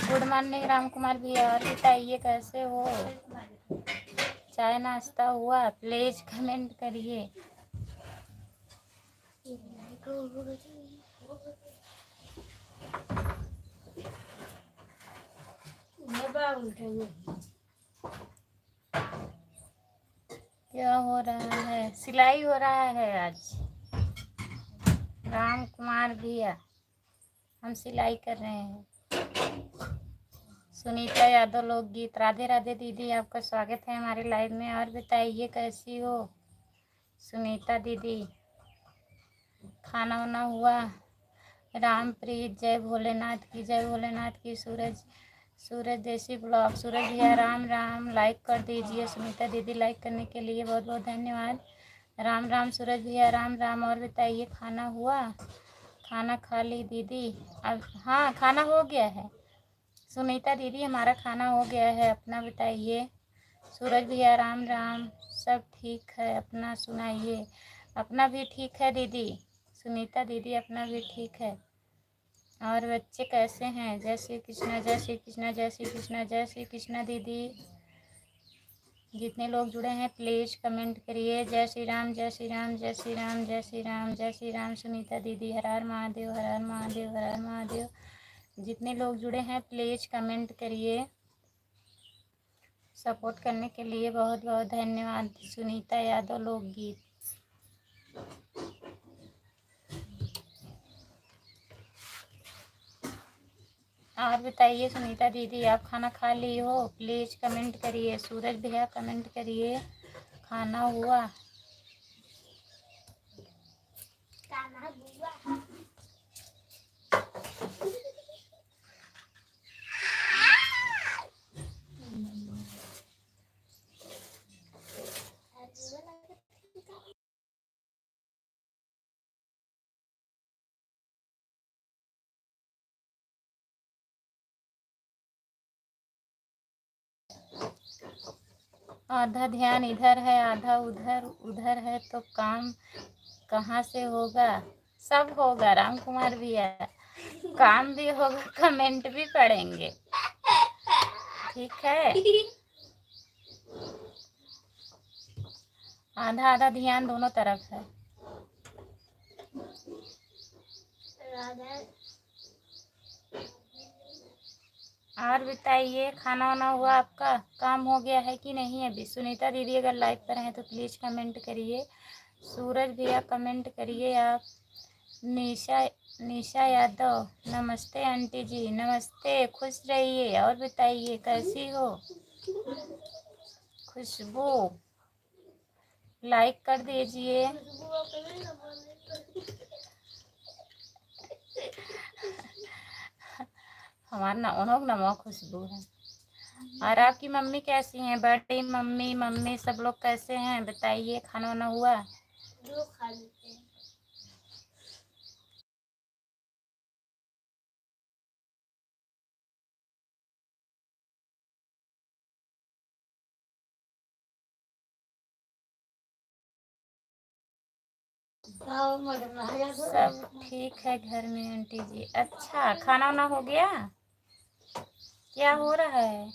Good morning Ram Kumar भैया, और बताइए कैसे हो? चाय नाश्ता हुआ? प्लीज कमेंट करिए। क्या हो रहा है? सिलाई हो रहा है आज। राम कुमार भैया, हम सिलाई कर रहे हैं। सुनीता यादव लोकगीत। राधे राधे दीदी, आपका स्वागत है हमारे लाइव में। और बताइए कैसी हो सुनीता दीदी? खाना वाना हुआ? रामप्रीत, जय भोलेनाथ की, जय भोलेनाथ की। सूरज देसी ब्लॉग। सूरज भैया राम राम, लाइक कर दीजिए। सुनीता दीदी, लाइक करने के लिए बहुत बहुत धन्यवाद। राम राम सूरज भैया, राम राम। और बताइए खाना हुआ? खाना खा ली दीदी? अब हाँ, खाना हो गया है सुनीता दीदी, हमारा खाना हो गया है। अपना बताइए। सूरज भैया राम राम। सब ठीक है, अपना सुनाइए। अपना भी ठीक है दीदी। सुनीता दीदी, अपना भी ठीक है। और बच्चे कैसे हैं? जय श्री कृष्णा, जय श्री कृष्णा, जय श्री कृष्णा, जय श्री कृष्णा दीदी। जितने लोग जुड़े हैं प्लीज कमेंट करिए। जय श्री राम, जय श्री राम, जय श्री राम, जय श्री राम, जय श्री राम। सुनीता दीदी, हर हर महादेव, हर हर महादेव, हर हर महादेव। जितने लोग जुड़े हैं प्लीज कमेंट करिए। सपोर्ट करने के लिए बहुत बहुत धन्यवाद। सुनीता यादव लोकगीत। और बताइए सुनीता दीदी, आप खाना खा ली हो? प्लीज कमेंट करिए। सूरज भैया कमेंट करिए, खाना हुआ? आधा ध्यान इधर है, आधा उधर। उधर है तो काम कहाँ से होगा? सब होगा राम कुमार भैया, काम भी होगा, कमेंट भी पढ़ेंगे। ठीक है, आधा आधा ध्यान दोनों तरफ है। और बताइए खाना वाना हुआ? आपका काम हो गया है कि नहीं अभी? सुनीता दीदी अगर लाइव पर हैं तो प्लीज़ कमेंट करिए। सूरज भैया कमेंट करिए आप। निशा यादव, नमस्ते आंटी जी। नमस्ते, खुश रहिए। और बताइए कैसी हो? खुशबू, लाइक कर दीजिए। हमारा नमो खुशबू है। और आपकी मम्मी कैसी हैं? बड़ी मम्मी, मम्मी सब लोग कैसे हैं बताइए? खाना वाना हुआ? जो खा लेते हैं। सब ठीक है घर में आंटी जी। अच्छा, खाना वाना हो गया? क्या हो रहा है?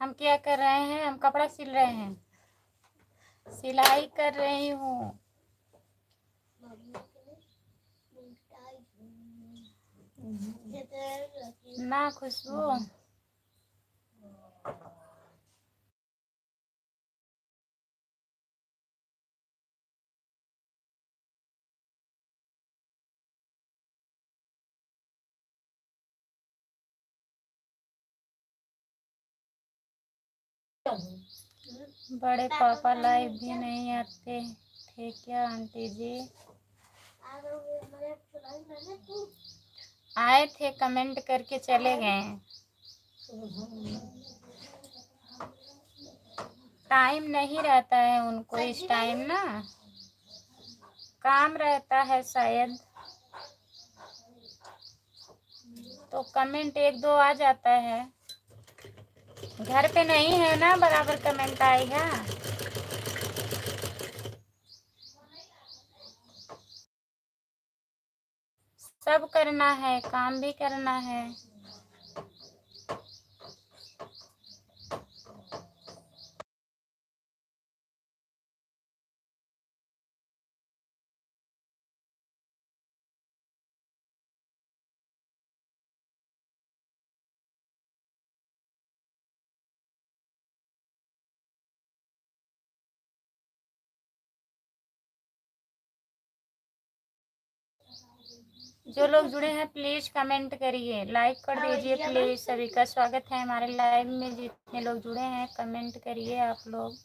हम क्या कर रहे हैं? हम कपड़ा सिल रहे हैं, सिलाई कर रही हूँ। ना खुशबू, बड़े पापा लाइव भी नहीं आते थे क्या आंटी जी? आए थे, कमेंट करके चले गए। टाइम नहीं रहता है उनको इस टाइम ना। काम रहता है शायद, तो कमेंट एक दो आ जाता है। घर पे नहीं है ना, बराबर कमेंट आएगा। सब करना है, काम भी करना है। जो लोग जुड़े हैं प्लीज कमेंट करिए, लाइक कर दीजिए प्लीज। सभी का स्वागत है हमारे लाइव में। जितने लोग जुड़े हैं कमेंट करिए आप लोग।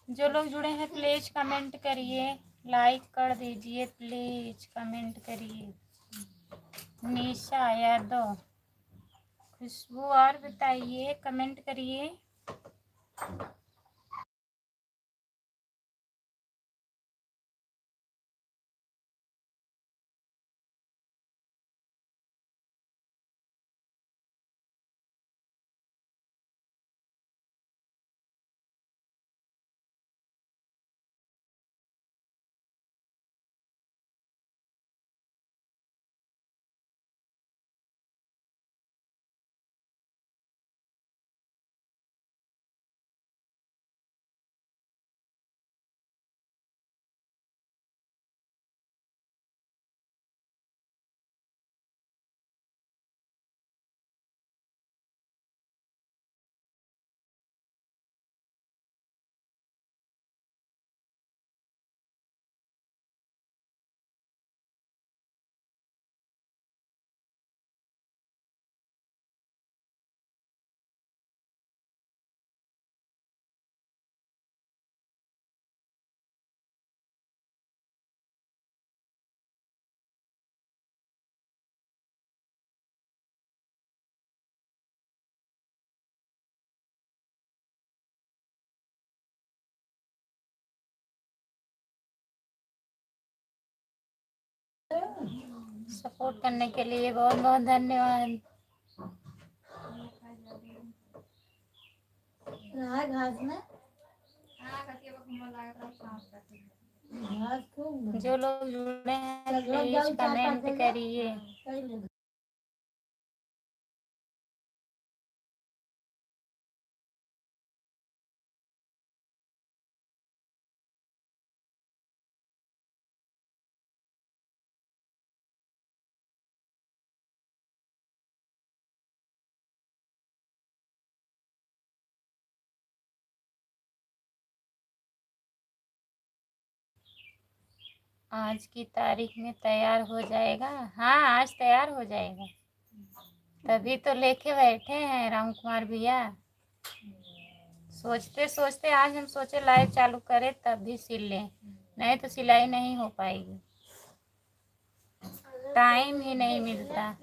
जो लोग जुड़े हैं प्लीज कमेंट करिए, लाइक कर दीजिए प्लीज, कमेंट करिए। निशा यादव, खुशबू, और बताइए, कमेंट करिए। सपोर्ट करने के लिए बहुत बहुत धन्यवाद। जो लोग जुड़े हैं प्लीज कमेंट करिए। आज की तारीख में तैयार हो जाएगा। हाँ, आज तैयार हो जाएगा, तभी तो लेके बैठे हैं राम कुमार भैया। सोचते सोचते आज हम सोचे लाइव चालू करें तब भी सिल लें, नहीं तो सिलाई नहीं हो पाएगी, टाइम ही नहीं मिलता।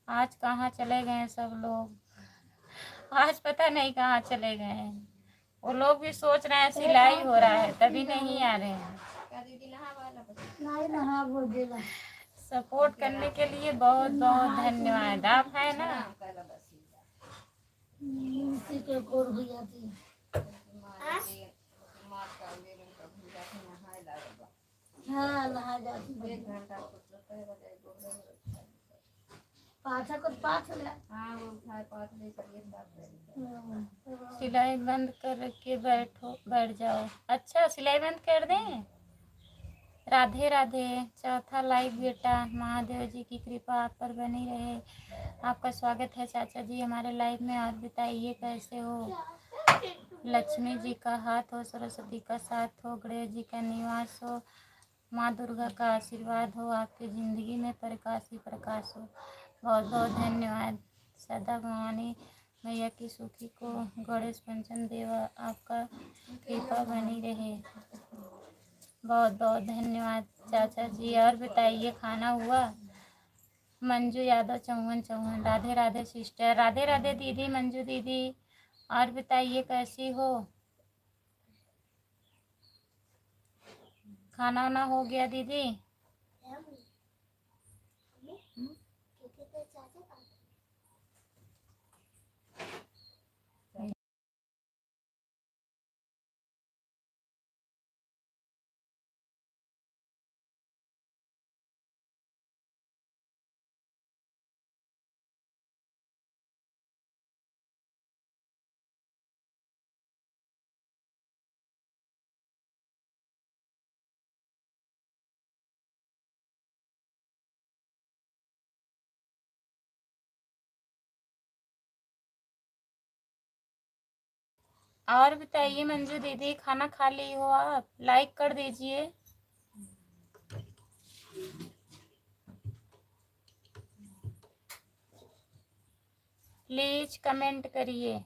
आज कहाँ चले गए सब लोग, आज पता नहीं कहाँ चले गए हैं। वो लोग भी सोच रहे हैं सिलाई हो रहा है तभी नहीं आ रहे हैं। सपोर्ट करने के लिए बहुत बहुत धन्यवाद। आप है ना, हाँ नहा जाती सिलाई बंद करके बैठ जाओ। अच्छा, सिलाई बंद कर दें। राधे राधे। चौथा लाइक बेटा, महादेव जी की कृपा आप पर बनी रहे। आपका स्वागत है चाचा जी हमारे लाइव में। और बताइए कैसे हो। लक्ष्मी जी का हाथ हो, सरस्वती का साथ हो, गणेश जी का निवास हो, माँ दुर्गा का आशीर्वाद हो, आपकी ज़िंदगी में प्रकाश ही प्रकाश हो। बहुत बहुत धन्यवाद। सदा भवानी मैया की सुखी को गणेश पंचम देवा आपका कृपा बनी रहे। बहुत बहुत धन्यवाद चाचा जी। और बताइए खाना हुआ। मंजू यादव चौवन राधे राधे सिस्टर। राधे राधे दीदी, मंजू दीदी। और बताइए कैसी हो। खाना वाना हो गया दीदी। और बताइए मंजू दीदी, खाना खा ली हो आप। लाइक कर दीजिए। प्लीज कमेंट करिए।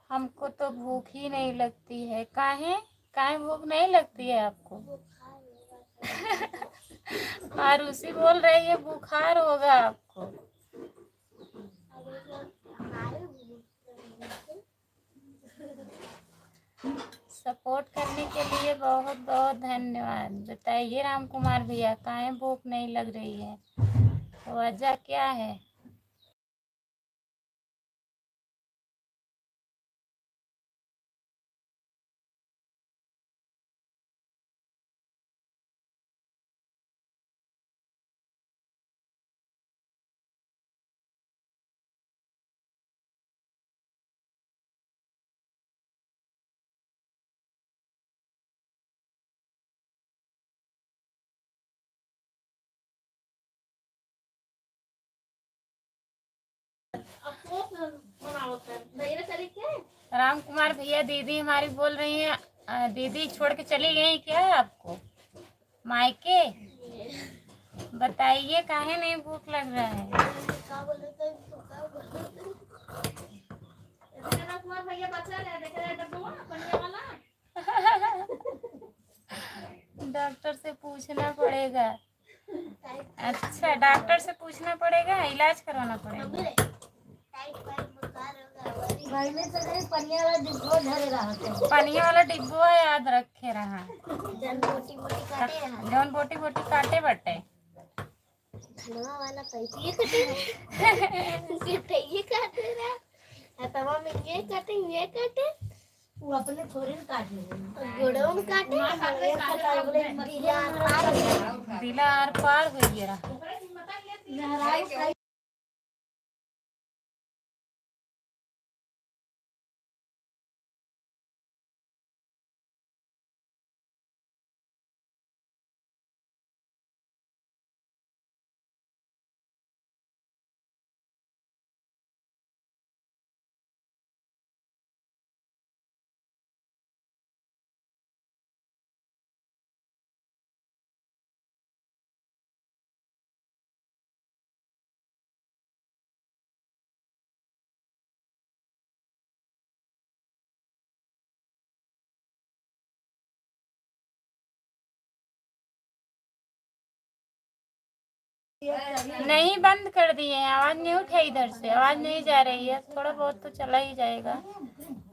हमको तो भूख ही नहीं लगती है। काहे काहे भूख नहीं लगती है आपको। और उसी बोल रही है बुखार होगा आपको। सपोर्ट करने के लिए बहुत बहुत धन्यवाद। बताइए राम कुमार भैया, काहे भूख नहीं लग रही है, वजह क्या है? राम कुमार भैया, दीदी हमारी बोल रही है, दीदी छोड़ के चली गई क्या आपको मायके? बताइए काहे नहीं भूख लग रहा है? डॉक्टर से पूछना पड़ेगा। अच्छा, डॉक्टर से पूछना पड़ेगा, इलाज करवाना पड़ेगा। पनिया वाला डिब्बो याद रखे रहा, जौन बोटी बोटी काटे बटे। वाला ये काटे रहा, तवा में ये काटे वो अपने थोड़ी काट गोड़ों में काटे दिला आर पार हो रहा। नहीं, बंद कर दिए हैं, आवाज नहीं उठे, इधर से आवाज नहीं जा रही है, थोड़ा बहुत तो चला ही जाएगा,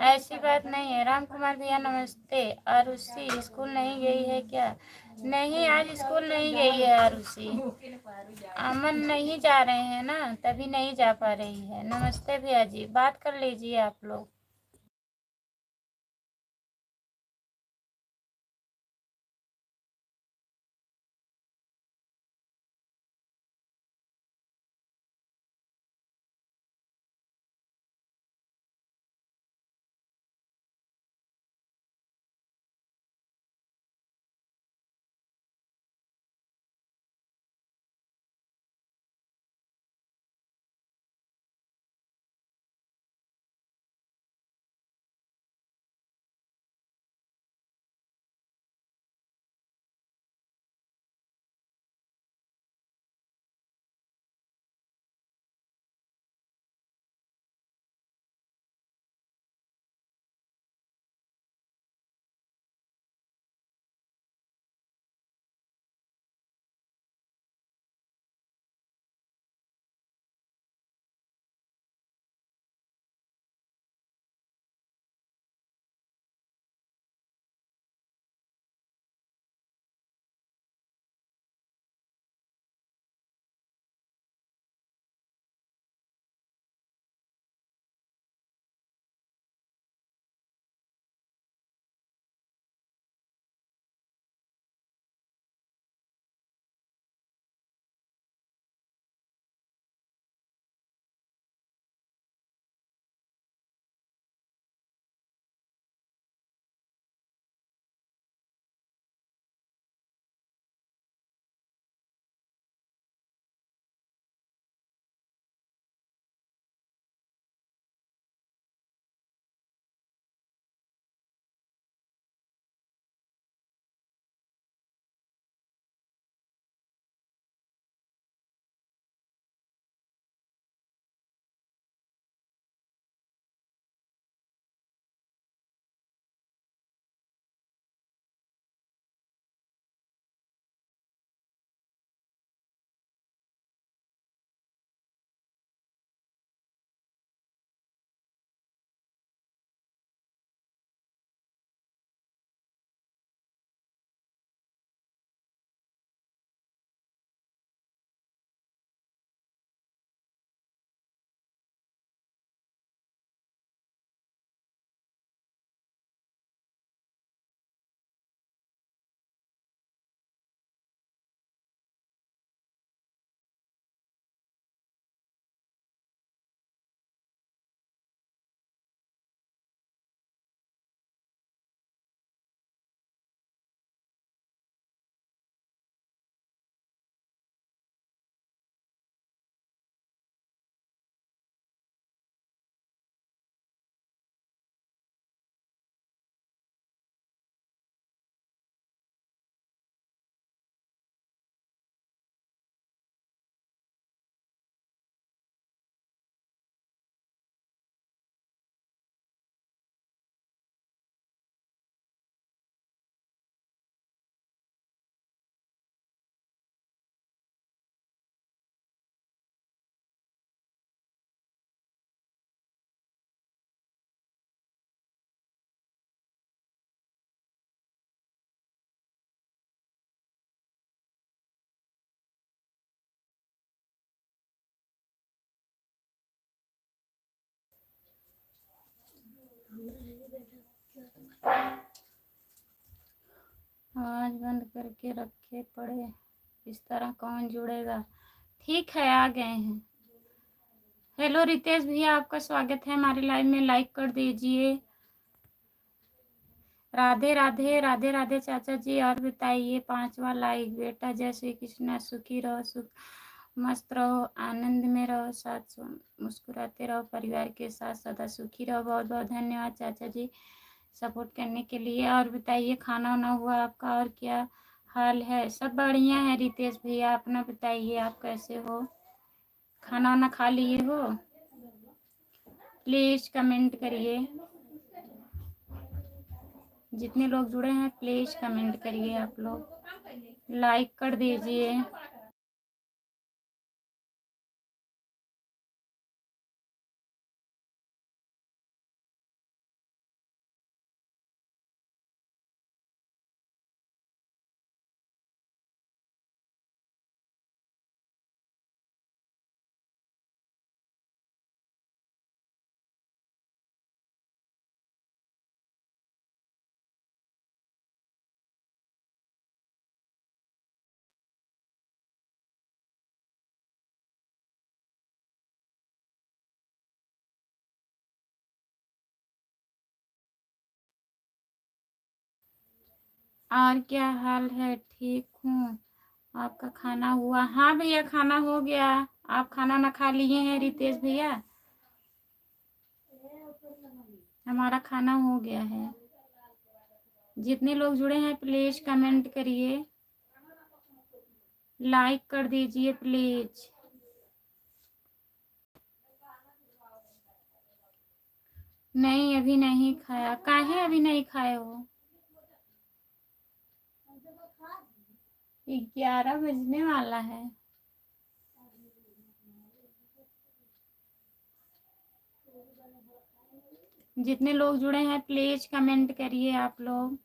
ऐसी बात नहीं है। राम कुमार भैया नमस्ते। आरुषि स्कूल नहीं गई है क्या? नहीं, आज स्कूल नहीं गई है आरुषि, अमन नहीं जा रहे हैं ना, तभी नहीं जा पा रही है। नमस्ते भैया जी, बात कर लीजिए आप लोग। आवाज बंद करके रखे पड़े, इस तरह कौन जुड़ेगा। ठीक है, आ गए हैं। हेलो रितेश भैया, आपका स्वागत है हमारे लाइव में। लाइक कर दीजिए। राधे राधे राधे राधे चाचा जी। और बताइए, 5वां लाइक। बेटा जय श्री कृष्णा। सुखी रहो, सुख मस्त रहो, आनंद में रहो, साथ मुस्कुराते रहो, परिवार के साथ सदा सुखी रहो। बहुत बहुत धन्यवाद चाचा जी सपोर्ट करने के लिए। और बताइए, खाना वाना हुआ आपका, और क्या हाल है? सब बढ़िया है रितेश भैया, अपना बताइए, आप कैसे हो? खाना वाना खा लिए हो? प्लीज कमेंट करिए। जितने लोग जुड़े हैं प्लीज कमेंट करिए, आप लोग लाइक कर दीजिए। और क्या हाल है? ठीक हूँ। आपका खाना हुआ? हाँ भैया, खाना हो गया। आप खाना ना खा लिए हैं रितेश भैया? हमारा खाना हो गया है। जितने लोग जुड़े हैं प्लीज कमेंट करिए, लाइक कर दीजिए प्लीज। नहीं, अभी नहीं खाया। काहे अभी नहीं खाए हो? 11 बजने वाला है। जितने लोग जुड़े हैं प्लीज कमेंट करिए, आप लोग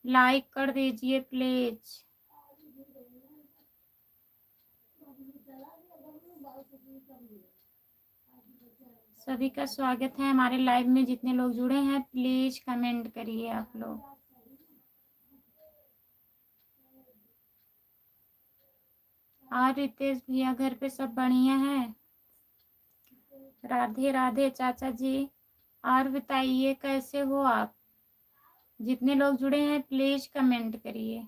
लाइक कर दीजिए प्लीज। सभी का स्वागत है हमारे लाइव में। जितने लोग जुड़े हैं प्लीज कमेंट करिए, आप लोग। और रितेश भैया, घर पे सब बढ़िया है? राधे राधे चाचा जी। और बताइए, कैसे हो आप? जितने लोग जुड़े हैं प्लीज कमेंट करिए।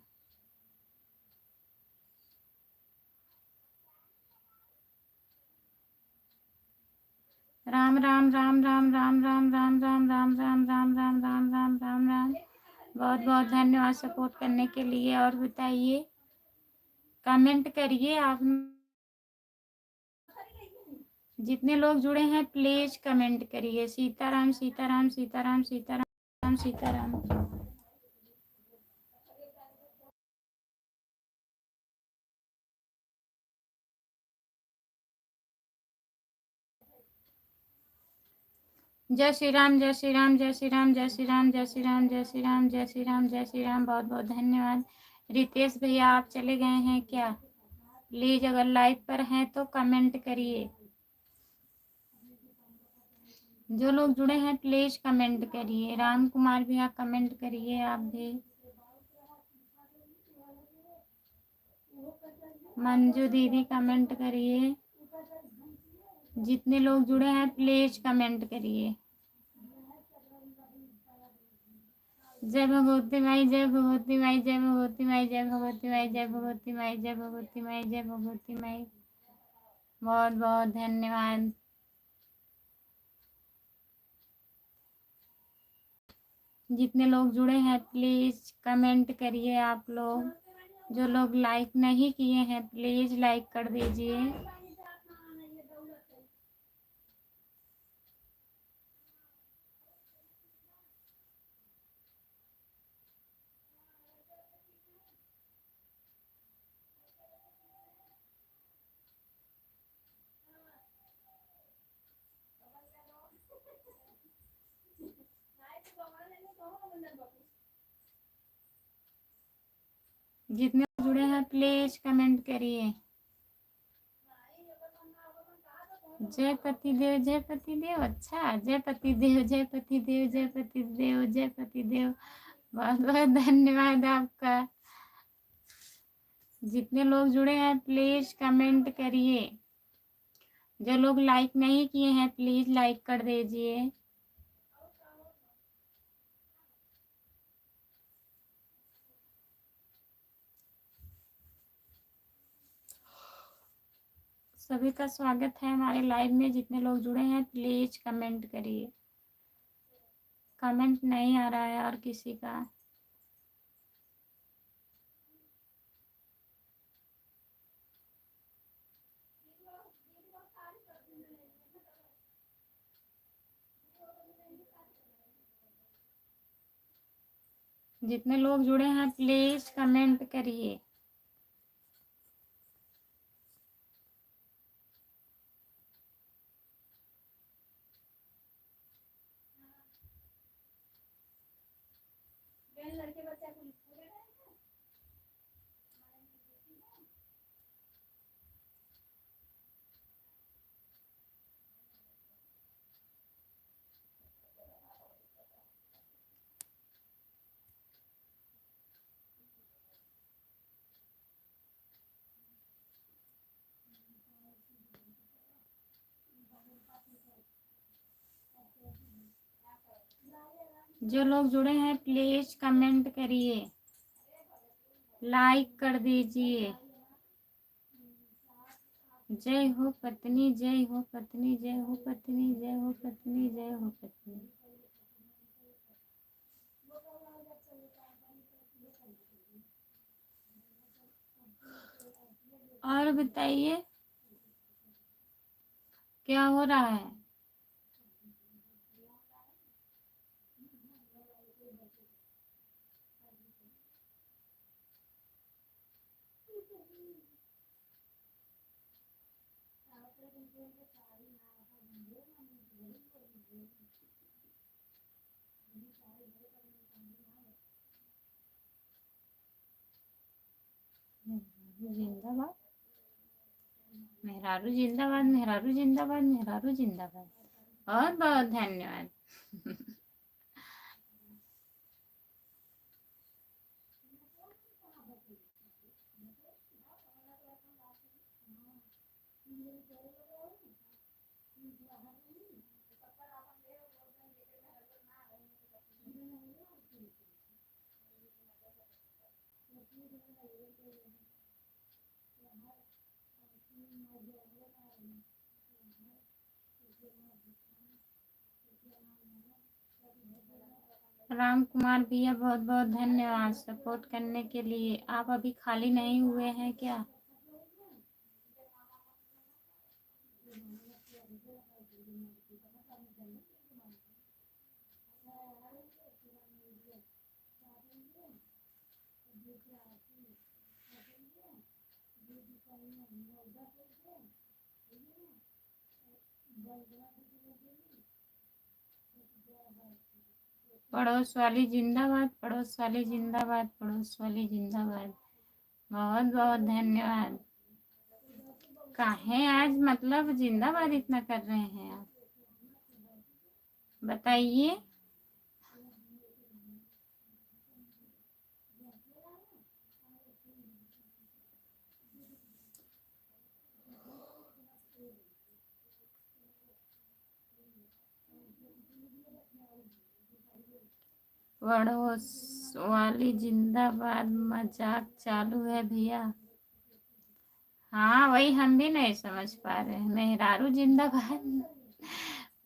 राम राम राम राम राम राम राम राम राम राम राम राम राम राम राम राम। बहुत बहुत धन्यवाद सपोर्ट करने के लिए। और बताइए, कमेंट करिए आप। जितने लोग जुड़े हैं प्लीज कमेंट करिए। सीताराम सीताराम सीताराम सीताराम सीताराम। जय श्री राम जय श्री राम जय श्री राम जय श्री राम जय श्री राम जय श्री राम जय श्री राम जय श्री राम। बहुत बहुत धन्यवाद। रितेश भैया, आप चले गए हैं क्या? प्लीज अगर लाइव पर हैं तो कमेंट करिए। जो लोग जुड़े हैं प्लीज कमेंट करिए। राम कुमार भैया कमेंट करिए आप भी। मंजू दीदी कमेंट करिए। जितने लोग जुड़े हैं प्लीज कमेंट करिए। जय भगवती माई जय भगवती माई जय भगवती माई जय भगवती माई जय भगवती माई जय भगवती माई जय भगवती माई। बहुत बहुत धन्यवाद। जितने लोग जुड़े हैं प्लीज कमेंट करिए, आप लोग। जो लोग लाइक नहीं किए हैं प्लीज लाइक कर दीजिए। जितने जुड़े हैं प्लीज कमेंट करिए। जय पति देव, जय पति देव। अच्छा, जय पति देव, जय पति देव, जय पति देव, जय पति देव। बहुत बहुत धन्यवाद आपका। जितने लोग जुड़े हैं प्लीज कमेंट करिए। जो लोग लाइक नहीं किए हैं प्लीज लाइक कर दीजिए। सभी का स्वागत है हमारे लाइव में। जितने लोग जुड़े हैं प्लीज कमेंट करिए। कमेंट नहीं आ रहा है और किसी का। जितने लोग जुड़े हैं प्लीज कमेंट करिए। जो लोग जुड़े हैं प्लीज कमेंट करिए, लाइक कर दीजिए। जय हो पत्नी, जय हो पत्नी, जय हो पत्नी, जय हो पत्नी, जय हो पत्नी। और बताइए क्या हो रहा है। जिंदाबाद मेहरारू, जिंदाबाद मेहरारू, जिंदाबाद मेहरारू, जिंदाबाद। बहुत बहुत धन्यवाद। राम कुमार भैया बहुत बहुत धन्यवाद सपोर्ट करने के लिए। आप अभी खाली नहीं हुए हैं क्या? पड़ोस वाली जिंदाबाद, पड़ोस वाली जिंदाबाद, पड़ोस वाली जिंदाबाद। बहुत बहुत धन्यवाद। काहे आज मतलब जिंदाबाद इतना कर रहे हैं आप, बताइए। पड़ोस वाली जिंदाबाद मजाक चालू है भैया। हाँ वही हम भी नहीं समझ पा रहे हैं। मेहरारू जिंदाबाद,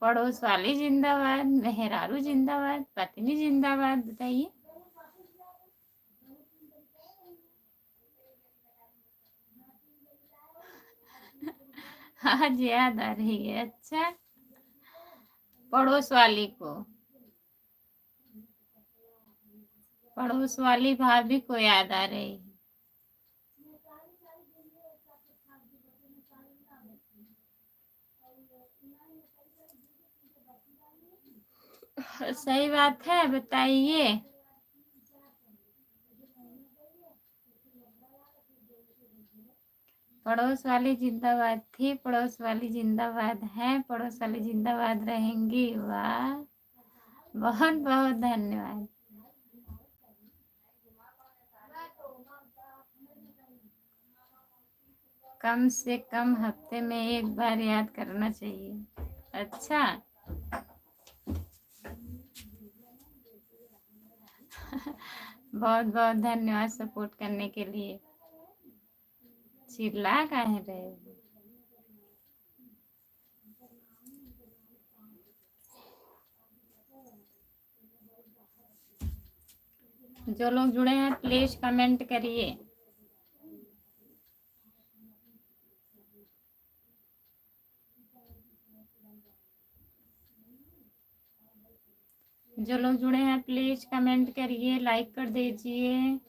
पड़ोस वाली जिंदाबाद, मेहरारू जिंदाबाद, पत्नी जिंदाबाद, बताइए। आज याद आ रही है। अच्छा, पड़ोस वाली को, पड़ोस वाली भाभी को याद आ रही है। सही बात है, बताइए। पड़ोस वाली जिंदाबाद थी, पड़ोस वाली जिंदाबाद है, पड़ोस वाली जिंदाबाद रहेंगी। वाह, बहुत बहुत धन्यवाद। कम से कम हफ्ते में एक बार याद करना चाहिए। अच्छा बहुत बहुत धन्यवाद सपोर्ट करने के लिए। चिल्ला काहे रहे हो? जो लोग जुड़े हैं प्लीज कमेंट करिए। जो लोग जुड़े हैं प्लीज कमेंट करिए, लाइक कर दीजिए।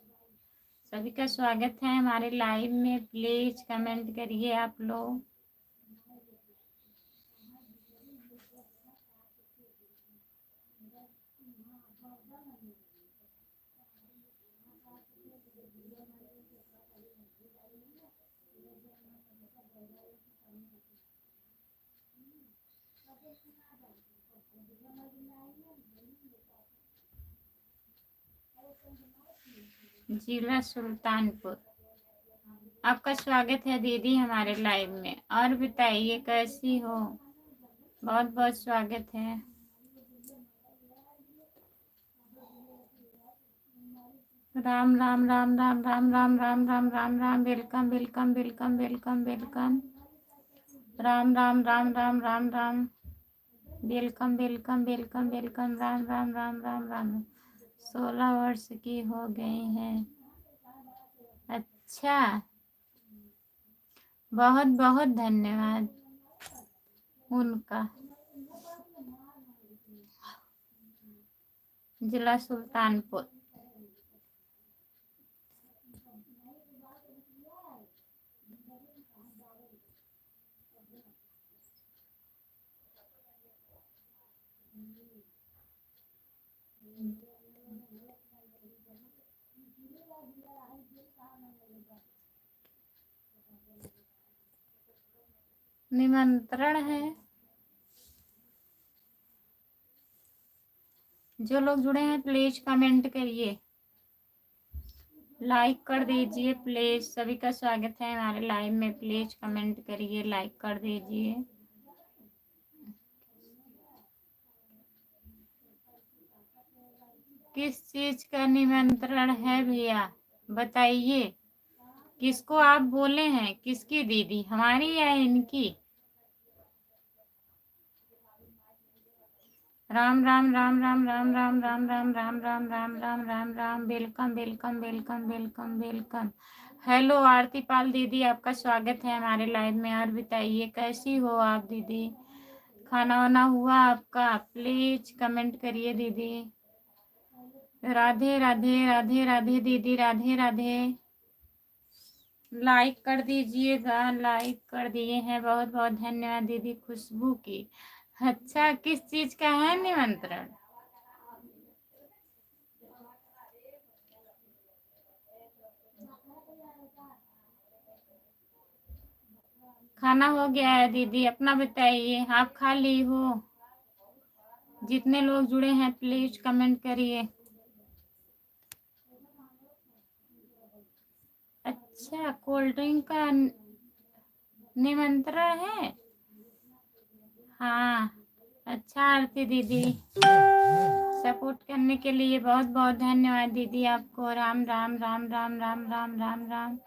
सभी का स्वागत है हमारे लाइव में, प्लीज कमेंट करिए आप लोग। जिला सुल्तानपुर, आपका स्वागत है दीदी हमारे लाइव में। और बताइए कैसी हो? बहुत बहुत स्वागत है। Ram Ram Ram Ram Ram Ram Ram Ram Ram Ram, welcome welcome welcome welcome welcome. Ram Ram Ram Ram Ram Ram, welcome welcome welcome welcome. Ram Ram Ram Ram Ram. 16 वर्ष की हो गई हैं। अच्छा, बहुत बहुत धन्यवाद उनका। जिला सुल्तानपुर। निमंत्रण है। जो लोग जुड़े हैं प्लीज कमेंट करिए, लाइक कर दीजिए प्लीज। सभी का स्वागत है हमारे लाइव में, प्लीज कमेंट करिए, लाइक कर दीजिए। किस चीज का निमंत्रण है भैया बताइए? किसको आप बोले हैं? किसकी दीदी, हमारी या इनकी? Ram Ram Ram Ram Ram Ram Ram Ram Ram Ram Ram Ram Ram Ram, welcome welcome welcome welcome welcome. Hello Aarti Pal दीदी, आपका स्वागत है हमारे लाइव में। और बताइए कैसी हो आप दीदी? खाना वाना हुआ आपका? प्लीज कमेंट करिए दीदी। राधे राधे राधे राधे दीदी, राधे राधे। लाइक कर दीजिएगा, लाइक कर दिए हैं, बहुत बहुत धन्यवाद दीदी। खुशबू की, अच्छा किस चीज का है निमंत्रण? खाना हो गया है दीदी, अपना बताइए, आप खा ली हो? जितने लोग जुड़े हैं प्लीज कमेंट करिए। अच्छा, कोल्ड ड्रिंक का निमंत्रण है? हाँ, अच्छा आरती दीदी, सपोर्ट करने के लिए बहुत बहुत धन्यवाद दीदी आपको। Ram Ram Ram Ram Ram Ram Ram Ram,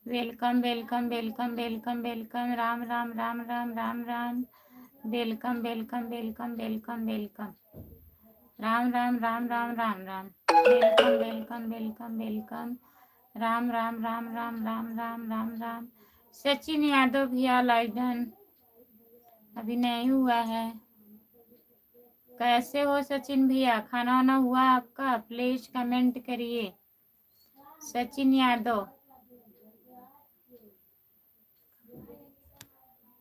welcome welcome welcome welcome welcome. Ram Ram Ram Ram Ram Ram, welcome welcome welcome welcome welcome. Ram Ram Ram Ram Ram Ram, welcome welcome welcome welcome. Ram Ram Ram Ram Ram Ram Ram Ram. Sachin Yadav भैया लाइव डन अभी नहीं हुआ है। कैसे हो सचिन भैया? खाना वाना हुआ आपका? प्लीज कमेंट करिए। सचिन यादव,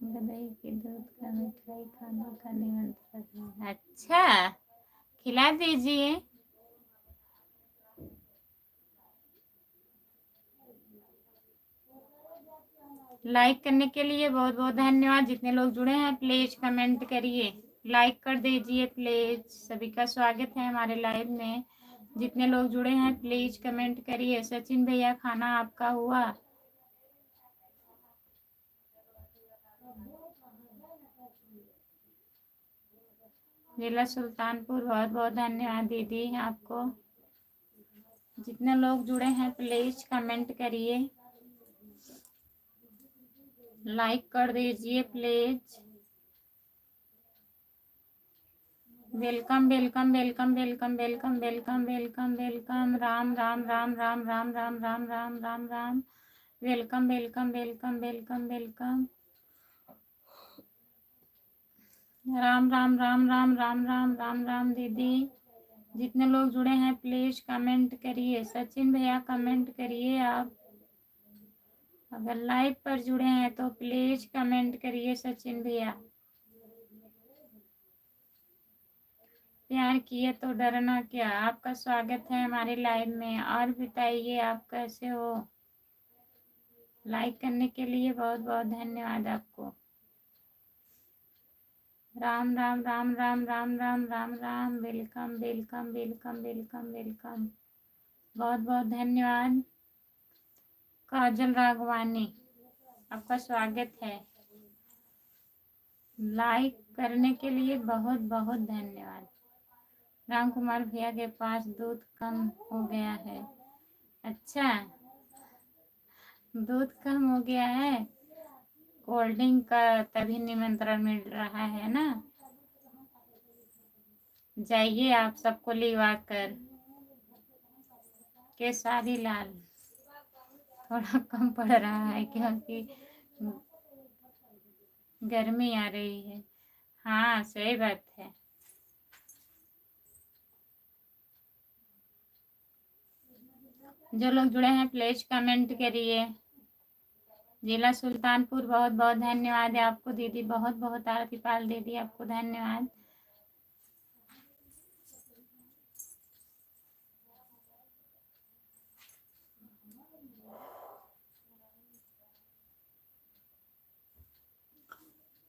गदई के दूध का मिठाई खाने का निमंत्रण है। अच्छा, खिला दीजिए। लाइक करने के लिए बहुत बहुत धन्यवाद। जितने लोग जुड़े हैं प्लीज कमेंट करिए, लाइक कर दीजिए प्लीज। सभी का स्वागत है हमारे लाइव में। जितने लोग जुड़े हैं प्लीज कमेंट करिए। सचिन भैया खाना आपका हुआ? जिला सुल्तानपुर, बहुत बहुत धन्यवाद दीदी आपको। जितने लोग जुड़े हैं प्लीज कमेंट करिए, लाइक कर दीजिए please. Welcome welcome welcome welcome welcome welcome welcome welcome. Ram Ram Ram Ram Ram Ram Ram Ram Ram Ram. Welcome welcome welcome welcome welcome. Ram Ram Ram Ram Ram Ram Ram Ram दीदी। जितने लोग जुड़े हैं प्लीज कमेंट करिए। सचिन भैया कमेंट करिए आप। अगर लाइव पर जुड़े हैं तो प्लीज कमेंट करिए सचिन भैया। प्यार किए तो डरना क्या। आपका स्वागत है हमारे लाइव में। और बताइए आप कैसे हो। लाइक करने के लिए बहुत बहुत धन्यवाद आपको। Ram Ram Ram Ram Ram Ram Ram Ram. Welcome welcome welcome welcome welcome. बहुत बहुत धन्यवाद। काजल राघवानी, आपका स्वागत है। लाइक करने के लिए बहुत बहुत धन्यवाद। राम कुमार भैया के पास दूध कम हो गया है। अच्छा, दूध कम हो गया है। कोल्ड ड्रिंक का तभी निमंत्रण मिल रहा है ना। जाइए आप सबको लिवा कर के सारी लाल। थोड़ा कम पड़ रहा है क्योंकि गर्मी आ रही है। हाँ सही बात है। जो लोग जुड़े हैं प्लीज कमेंट करिए। जिला सुल्तानपुर, बहुत बहुत धन्यवाद है आपको दीदी। बहुत बहुत आरती पाल दीदी आपको धन्यवाद।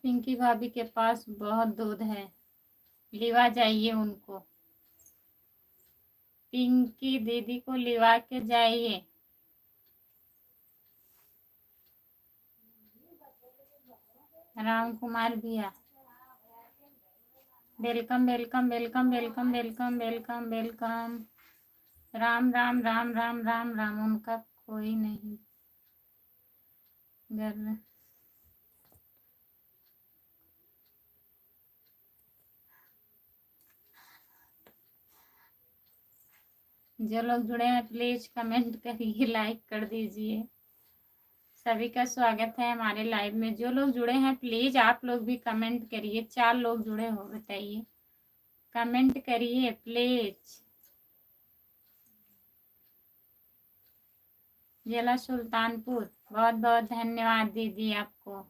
पिंकी भाभी के पास बहुत दूध है, लिवा जाइए उनको। पिंकी दीदी को लिवा के जाइए। राम कुमार भैया, welcome welcome welcome welcome welcome welcome welcome. Ram Ram Ram Ram Ram Ram. उनका कोई नहीं घर। जो लोग जुड़े हैं प्लीज कमेंट करिए, लाइक कर दीजिए। सभी का स्वागत है हमारे लाइव में। जो लोग जुड़े हैं प्लीज आप लोग भी कमेंट करिए। 4 लोग जुड़े हो, बताइए कमेंट करिए प्लीज। जिला सुल्तानपुर, बहुत बहुत धन्यवाद दीदी आपको।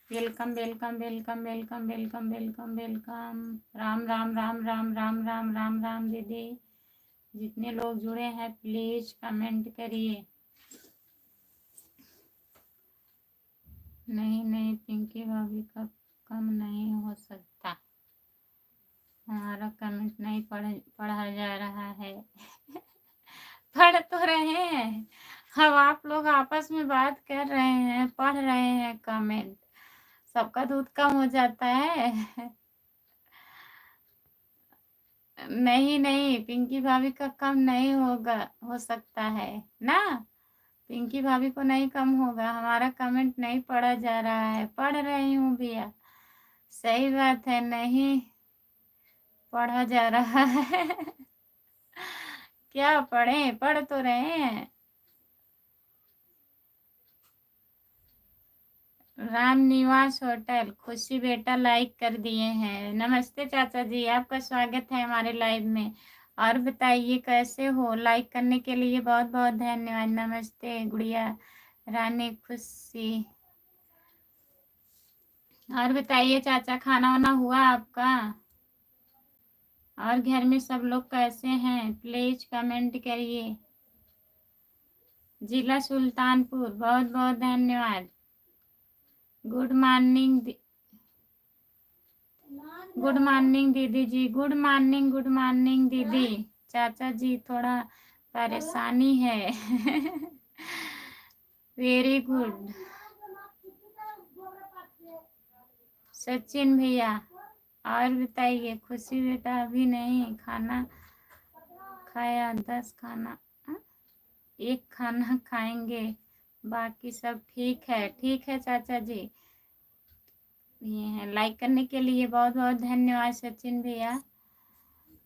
Welcome welcome welcome welcome welcome welcome welcome. Ram Ram Ram Ram Ram Ram Ram Ram दीदी। जितने लोग जुड़े हैं प्लीज कमेंट करिए। नहीं नहीं, पिंकी भाभी का कम नहीं हो सकता। हमारा कमेंट नहीं पढ़ा जा रहा है। पढ़ तो रहे हैं। अब आप लोग आपस में बात कर रहे हैं, पढ़ रहे हैं कमेंट। सबका दूध कम हो जाता है। नहीं नहीं, पिंकी भाभी का कम नहीं होगा, हो सकता है ना। पिंकी भाभी को नहीं कम होगा। हमारा कमेंट नहीं पढ़ा जा रहा है। पढ़ रही हूँ भैया, सही बात है, नहीं पढ़ा जा रहा है। क्या पढ़े, पढ़ तो रहे हैं। राम निवास होटल, खुशी बेटा लाइक कर दिए हैं। नमस्ते चाचा जी, आपका स्वागत है हमारे लाइव में। और बताइए कैसे हो। लाइक करने के लिए बहुत बहुत धन्यवाद। नमस्ते गुड़िया रानी खुशी। और बताइए चाचा, खाना वाना हुआ आपका? और घर में सब लोग कैसे हैं प्लीज कमेंट करिए। जिला सुल्तानपुर, बहुत बहुत धन्यवाद। गुड मॉर्निंग, गुड मॉर्निंग दीदी जी, गुड मॉर्निंग, गुड मॉर्निंग दीदी। चाचा जी थोड़ा परेशानी है। Very good. सचिन भैया और बताइए। खुशी बेटा अभी नहीं खाना खाया, 10 खाना, एक खाना खाएंगे, बाकी सब ठीक है। ठीक है चाचा जी। ये है, लाइक करने के लिए बहुत बहुत धन्यवाद सचिन भैया।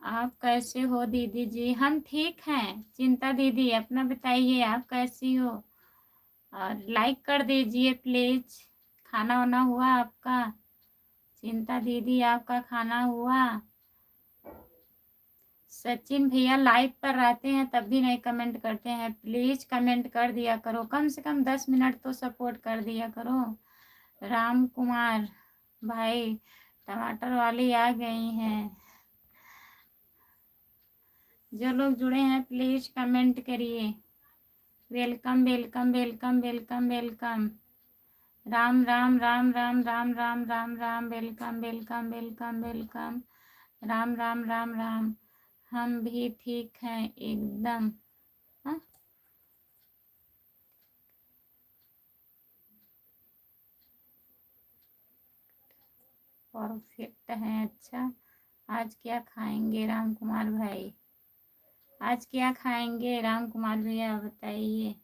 आप कैसे हो दीदी जी? हम ठीक हैं। चिंता दीदी अपना बताइए, आप कैसी हो? और लाइक कर दीजिए प्लीज। खाना वाना हुआ आपका? चिंता दीदी आपका खाना हुआ? सचिन भैया लाइव पर रहते हैं तब भी नहीं कमेंट करते हैं। प्लीज कमेंट कर दिया करो, कम से कम 10 मिनट तो सपोर्ट कर दिया करो। राम कुमार भाई टमाटर वाली आ गई हैं। जो लोग जुड़े हैं प्लीज कमेंट करिए। Welcome welcome welcome welcome welcome. Ram Ram Ram Ram Ram Ram Ram Ram, welcome welcome welcome welcome. Ram Ram Ram Ram. हम भी ठीक हैं एकदम। हाँ? परफेक्ट है। अच्छा, आज क्या खाएंगे राम कुमार भाई? आज क्या खाएंगे राम कुमार भैया बताइए।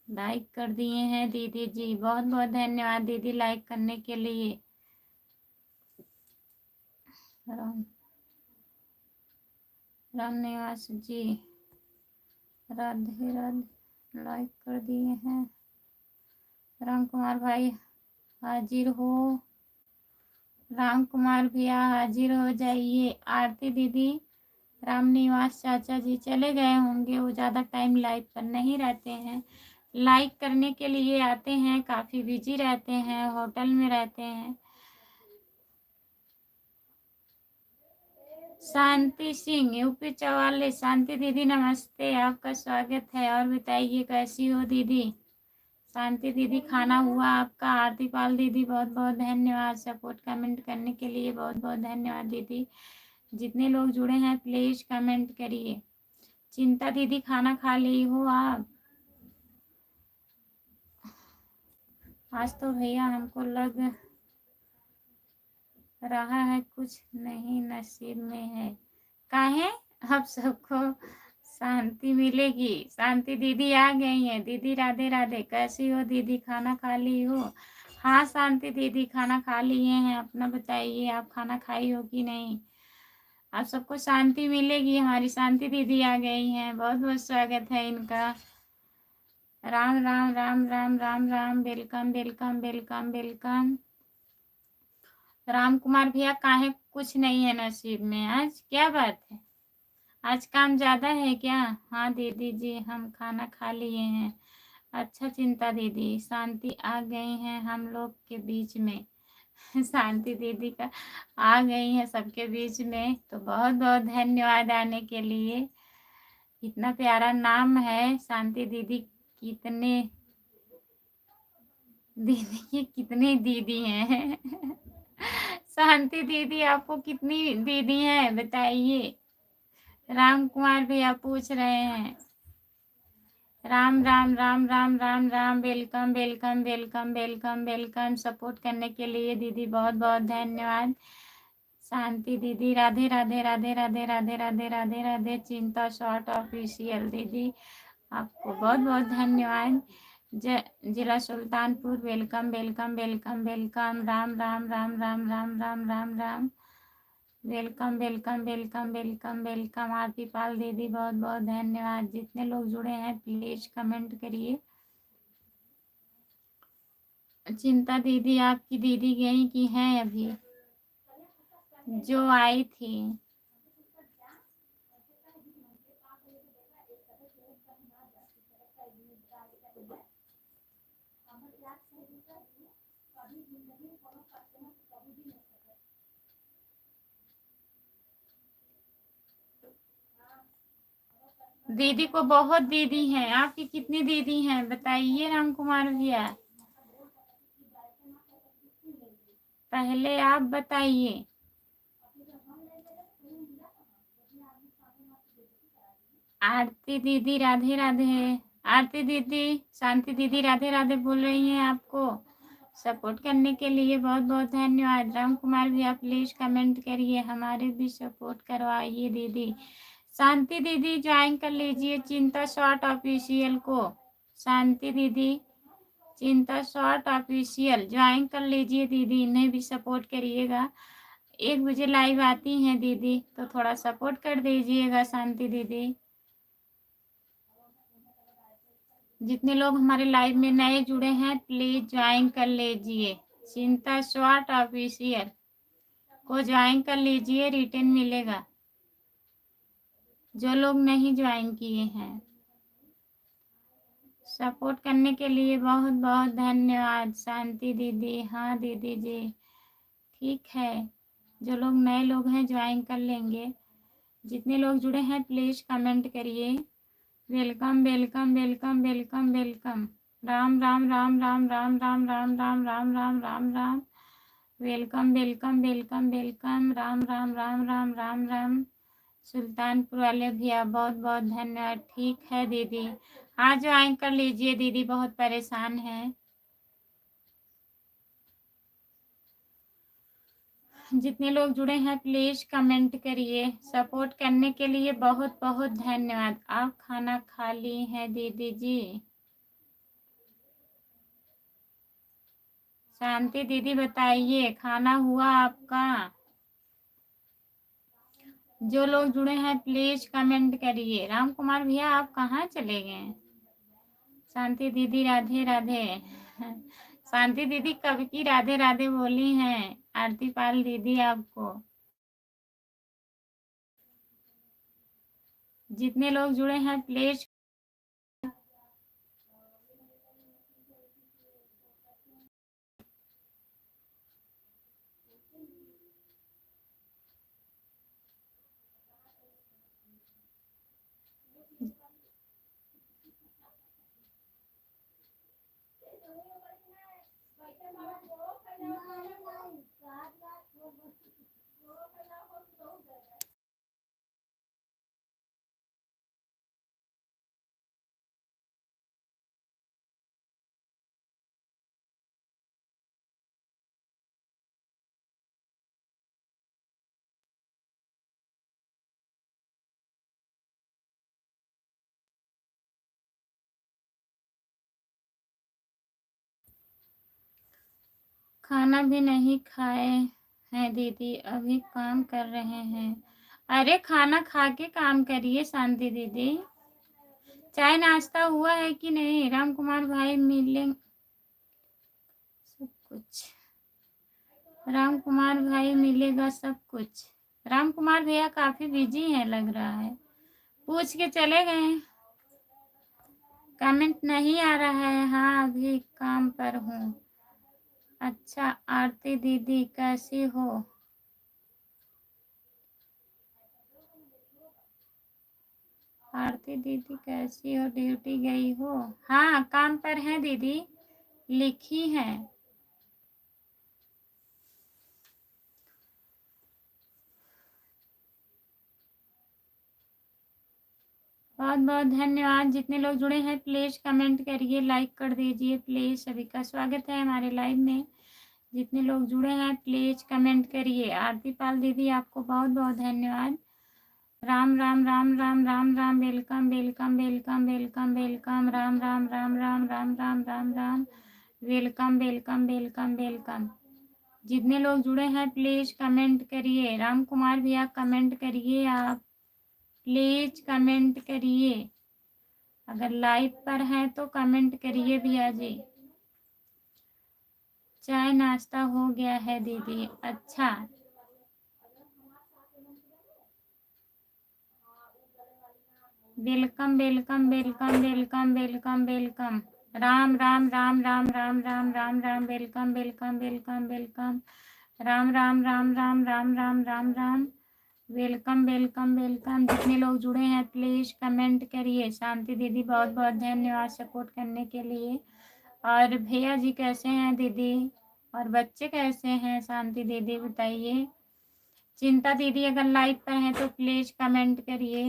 लाइक कर दिए हैं दीदी जी, बहुत बहुत धन्यवाद दीदी लाइक करने के लिए। राम राम निवास जी राधे राधे, लाइक कर दिए हैं। राम कुमार भाई हाजिर हो। राम कुमार भैया हाजिर हो जाइए। आरती दीदी, राम निवास चाचा जी चले गए होंगे, वो ज़्यादा टाइम लाइव पर नहीं रहते हैं। लाइक करने के लिए आते हैं, काफ़ी बिजी रहते हैं, होटल में रहते हैं। शांति सिंह यूपी 44, शांति दीदी नमस्ते, आपका स्वागत है। और बताइए कैसी हो दीदी? शांति दीदी खाना हुआ आपका? आरती पाल दीदी बहुत बहुत धन्यवाद सपोर्ट कमेंट करने के लिए, बहुत बहुत धन्यवाद दीदी। जितने लोग जुड़े हैं प्लीज कमेंट करिए। चिंता दीदी खाना खा ली हो आप? आज तो भैया हमको लग रहा है कुछ नहीं नसीब में है। काहे? अब सबको शांति मिलेगी। शांति दीदी आ गई हैं। दीदी राधे राधे, कैसी हो दीदी? खाना खा ली हो? हाँ शांति दीदी खाना खा लिए हैं। अपना बताइए, आप खाना खाई हो कि नहीं? आप सबको शांति मिलेगी। हमारी शांति दीदी आ गई हैं, बहुत बहुत स्वागत है इनका। Ram Ram Ram Ram Ram Ram, welcome welcome welcome welcome. Ram Kumar भैया काहे कुछ नहीं है नसीब में? आज क्या बात है? आज काम ज़्यादा है क्या? हाँ दीदी जी हम खाना खा लिए हैं। अच्छा चिंता दीदी, शांति आ गई हैं हम लोग के बीच में। शांति दीदी का आ गई है सबके बीच में, तो बहुत बहुत धन्यवाद आने के लिए। इतना प्यारा नाम है शांति दीदी। कितने दीदी की कितनी दीदी हैं? शांति दीदी आपको कितनी दीदी हैं बताइए? राम कुमार भैया पूछ रहे हैं। Ram Ram Ram Ram Ram Ram, welcome welcome welcome welcome welcome. Support करने के लिए दीदी बहुत बहुत धन्यवाद। शांति दीदी राधे राधे राधे राधे राधे राधे राधे राधे। चिंता शॉर्ट ऑफिशियल दीदी आपको बहुत बहुत धन्यवाद। जिला Sultanpur, welcome welcome welcome welcome. Ram Ram Ram Ram Ram Ram Ram Ram, welcome welcome welcome welcome welcome. Aarti Pal दीदी बहुत बहुत धन्यवाद। जितने लोग जुड़े हैं प्लीज कमेंट करिए। चिंता दीदी आपकी दीदी गई कि हैं अभी? जो आई थी। दीदी को बहुत दीदी हैं। आपकी कितनी दीदी हैं बताइए राम कुमार भैया, पहले आप बताइए। आरती दीदी राधे राधे। आरती दीदी, शांति दीदी राधे राधे बोल रही हैं। आपको सपोर्ट करने के लिए बहुत बहुत धन्यवाद। राम कुमार भैया प्लीज कमेंट करिए, हमारे भी सपोर्ट करवाइए दीदी। शांति दीदी ज्वाइन कर लीजिए चिंता शॉर्ट ऑफिशियल को। शांति दीदी चिंता शॉर्ट ऑफिशियल ज्वाइन कर लीजिए दीदी, इन्हें भी सपोर्ट करिएगा। 1 बजे लाइव आती हैं दीदी, तो थोड़ा सपोर्ट कर दीजिएगा शांति दीदी। जितने लोग हमारे लाइव में नए जुड़े हैं प्लीज ज्वाइन कर लीजिए। चिंता शॉर्ट ऑफिशियल को ज्वाइन कर लीजिए, रिटर्न मिलेगा। जो लोग नहीं ज्वाइन किए हैं, सपोर्ट करने के लिए बहुत बहुत धन्यवाद। शांति दीदी, हाँ दीदी जी ठीक है। जो लोग नए लोग हैं ज्वाइन कर लेंगे। जितने लोग जुड़े हैं प्लीज कमेंट करिए। Welcome welcome welcome welcome welcome. Ram Ram Ram Ram Ram Ram Ram Ram Ram Ram Ram Ram. Welcome welcome welcome welcome. Ram Ram Ram Ram Ram Ram. Sultanpur वाले भैया बहुत बहुत धन्यवाद। ठीक है दीदी, हाँ ज्वाइन कर लीजिए दीदी, बहुत परेशान है। जितने लोग जुड़े हैं प्लीज कमेंट करिए। सपोर्ट करने के लिए बहुत बहुत धन्यवाद। आप खाना खा ली हैं दीदी जी? शांति दीदी बताइए खाना हुआ आपका? जो लोग जुड़े हैं प्लीज कमेंट करिए। राम कुमार भैया आप कहाँ चले गए? शांति दीदी राधे राधे। शांति दीदी कब की राधे राधे बोली हैं आरती पाल दीदी आपको। जितने लोग जुड़े हैं प्लीज खाना भी नहीं खाए हैं दीदी, अभी काम कर रहे हैं। अरे खाना खा के काम करिए शांति दीदी। चाय नाश्ता हुआ है कि नहीं? राम कुमार भाई मिलेंगे सब कुछ। राम कुमार भाई मिलेगा सब कुछ। राम कुमार भैया काफी बिजी हैं लग रहा है, पूछ के चले गए। कमेंट नहीं आ रहा है। हाँ अभी काम पर हूँ। अच्छा आरती दीदी कैसी हो? आरती दीदी कैसी हो? ड्यूटी गई हो? हाँ काम पर है दीदी, लिखी है। बहुत बहुत धन्यवाद। जितने लोग जुड़े हैं प्लीज कमेंट करिए, लाइक कर दीजिए प्लीज। सभी का स्वागत है हमारे लाइव में। जितने लोग जुड़े हैं प्लीज कमेंट करिए। आरती पाल दीदी आपको बहुत बहुत धन्यवाद। Ram Ram Ram Ram Ram Ram. Welcome welcome welcome welcome welcome. Ram Ram Ram Ram Ram Ram Ram Ram. Welcome welcome welcome welcome. जितने लोग जुड़े हैं प्लीज कमेंट करिए। राम कुमार भैया कमेंट करिए, आप प्लीज कमेंट करिए। अगर लाइव पर हैं तो कमेंट करिए भैया जी। चाय नाश्ता हो गया है दीदी। अच्छा welcome welcome welcome welcome welcome welcome. Ram Ram Ram Ram Ram Ram Ram Ram. Welcome welcome welcome welcome. Ram Ram Ram Ram Ram Ram Ram Ram. Welcome welcome welcome. जितने लोग जुड़े हैं प्लीज़ कमेंट करिए। शांति दीदी बहुत बहुत धन्यवाद सपोर्ट करने के लिए। और भैया जी कैसे हैं दीदी, और बच्चे कैसे हैं शांति दीदी बताइए। चिंता दीदी अगर लाइव पर हैं तो प्लीज़ कमेंट करिए।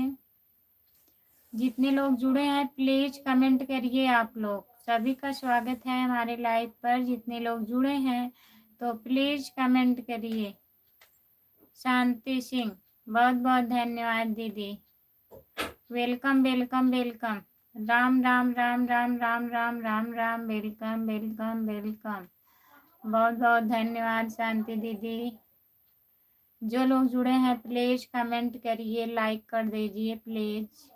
जितने लोग जुड़े हैं प्लीज़ कमेंट करिए। आप लोग सभी का स्वागत है हमारे लाइव पर। जितने लोग जुड़े हैं तो प्लीज़ कमेंट करिए। शांति सिंह बहुत बहुत धन्यवाद दीदी। Welcome welcome welcome. Ram Ram Ram Ram Ram Ram Ram Ram. Welcome welcome welcome. बहुत बहुत धन्यवाद शांति दीदी। जो लोग जुड़े हैं प्लीज़ कमेंट करिए, लाइक कर दीजिए प्लीज़।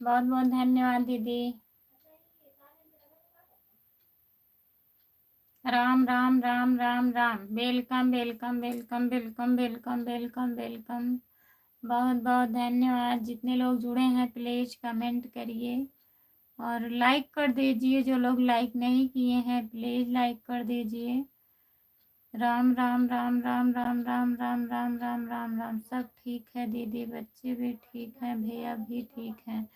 बहुत बहुत धन्यवाद दीदी। Ram Ram Ram Ram Ram. Welcome welcome welcome welcome welcome welcome welcome. बहुत बहुत धन्यवाद। जितने लोग जुड़े हैं प्लीज़ कमेंट करिए और लाइक कर दीजिए। जो लोग लाइक नहीं किए हैं प्लीज़ लाइक कर दीजिए। राम राम राम राम राम राम राम राम राम राम राम। सब ठीक है दीदी, बच्चे भी ठीक हैं, भैया भी ठीक हैं।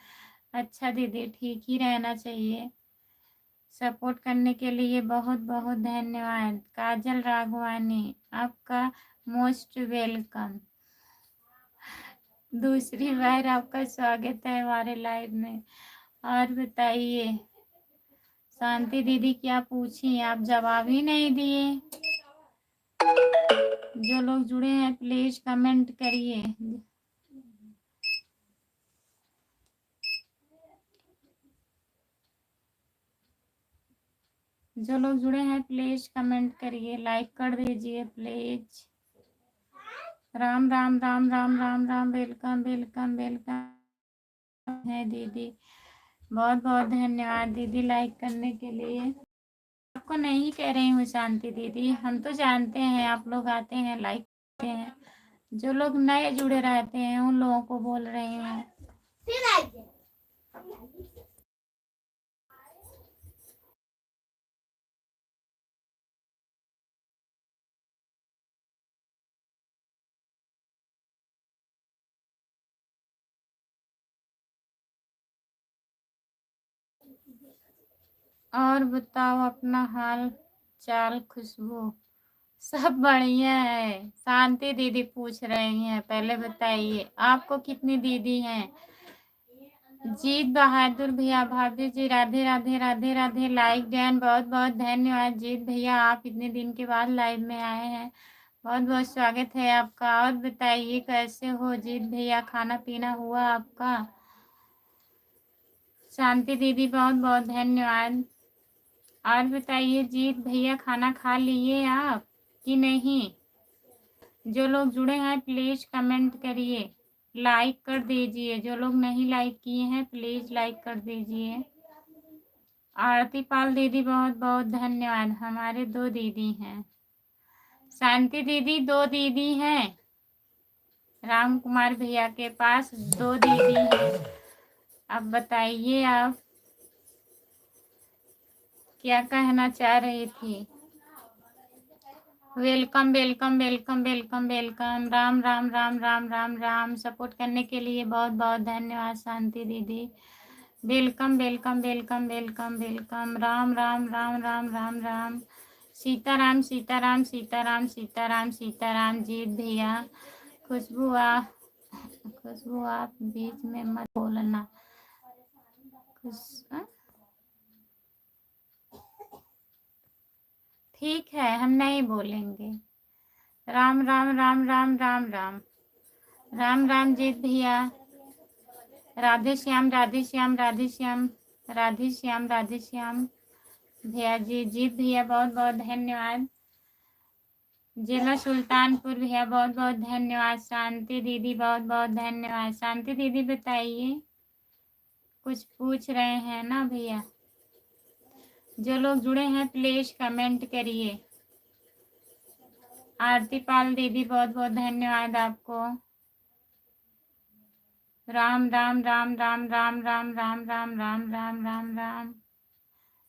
अच्छा दीदी, ठीक ही रहना चाहिए। सपोर्ट करने के लिए बहुत बहुत धन्यवाद। काजल राघवानी आपका मोस्ट वेलकम। दूसरी बार आपका स्वागत है हमारे लाइव में। और बताइए शांति दीदी क्या पूछी, आप जवाब ही नहीं दिए। जो लोग जुड़े हैं प्लीज कमेंट करिए। जो लोग जुड़े हैं प्लीज कमेंट करिए, लाइक कर दीजिए please. Ram Ram Ram Ram Ram Ram. Welcome welcome welcome है दीदी। बहुत बहुत धन्यवाद दीदी लाइक करने के लिए। आपको नहीं कह रही हूँ शांति दीदी, हम तो जानते हैं आप लोग आते हैं लाइक करते हैं। जो लोग नए जुड़े रहते हैं उन लोगों को बोल रही हूँ। और बताओ अपना हाल चाल खुशबू। सब बढ़िया है। शांति दीदी पूछ रही हैं, पहले बताइए आपको कितनी दीदी हैं। जीत बहादुर भैया, भाभी जी राधे राधे राधे राधे। लाइक डैन बहुत बहुत धन्यवाद जीत भैया, आप इतने दिन के बाद लाइव में आए हैं, बहुत बहुत स्वागत है आपका। और बताइए कैसे हो जीत भैया, खाना पीना हुआ आपका। शांति दीदी बहुत बहुत धन्यवाद। और बताइए जीत भैया खाना खा लिए आप कि नहीं। जो लोग जुड़े हैं प्लीज कमेंट करिए, लाइक कर दीजिए। जो लोग नहीं लाइक किए हैं प्लीज लाइक कर दीजिए। आरती पाल दीदी बहुत बहुत धन्यवाद। हमारे 2 दीदी हैं। शांति दीदी 2 दीदी हैं। राम कुमार भैया के पास 2 दीदी हैं। अब बताइए आप क्या कहना चाह रही थी। Welcome welcome welcome welcome welcome. Ram Ram Ram Ram Ram Ram. Support करने के लिए बहुत बहुत धन्यवाद शांति दीदी। Welcome welcome welcome welcome welcome. Ram Ram Ram Ram Ram Ram. Sitaram Sitaram Sitaram Sitaram Sitaram. Jeet भैया खुशबू आप बीच में मत बोलना। ठीक है हम नहीं बोलेंगे। राम राम राम राम राम राम राम राम। जीत भैया राधे श्याम राधे श्याम राधे श्याम राधे श्याम राधे श्याम। भैया जी जीत भैया बहुत बहुत धन्यवाद। जिला सुल्तानपुर भैया बहुत बहुत धन्यवाद। शांति दीदी बहुत बहुत धन्यवाद। शांति दीदी बताइए, कुछ पूछ रहे हैं ना भैया। जो लोग जुड़े हैं प्लीज कमेंट करिए। आरती पाल दीदी बहुत बहुत धन्यवाद आपको। Ram Ram Ram Ram Ram Ram Ram Ram Ram Ram Ram Ram.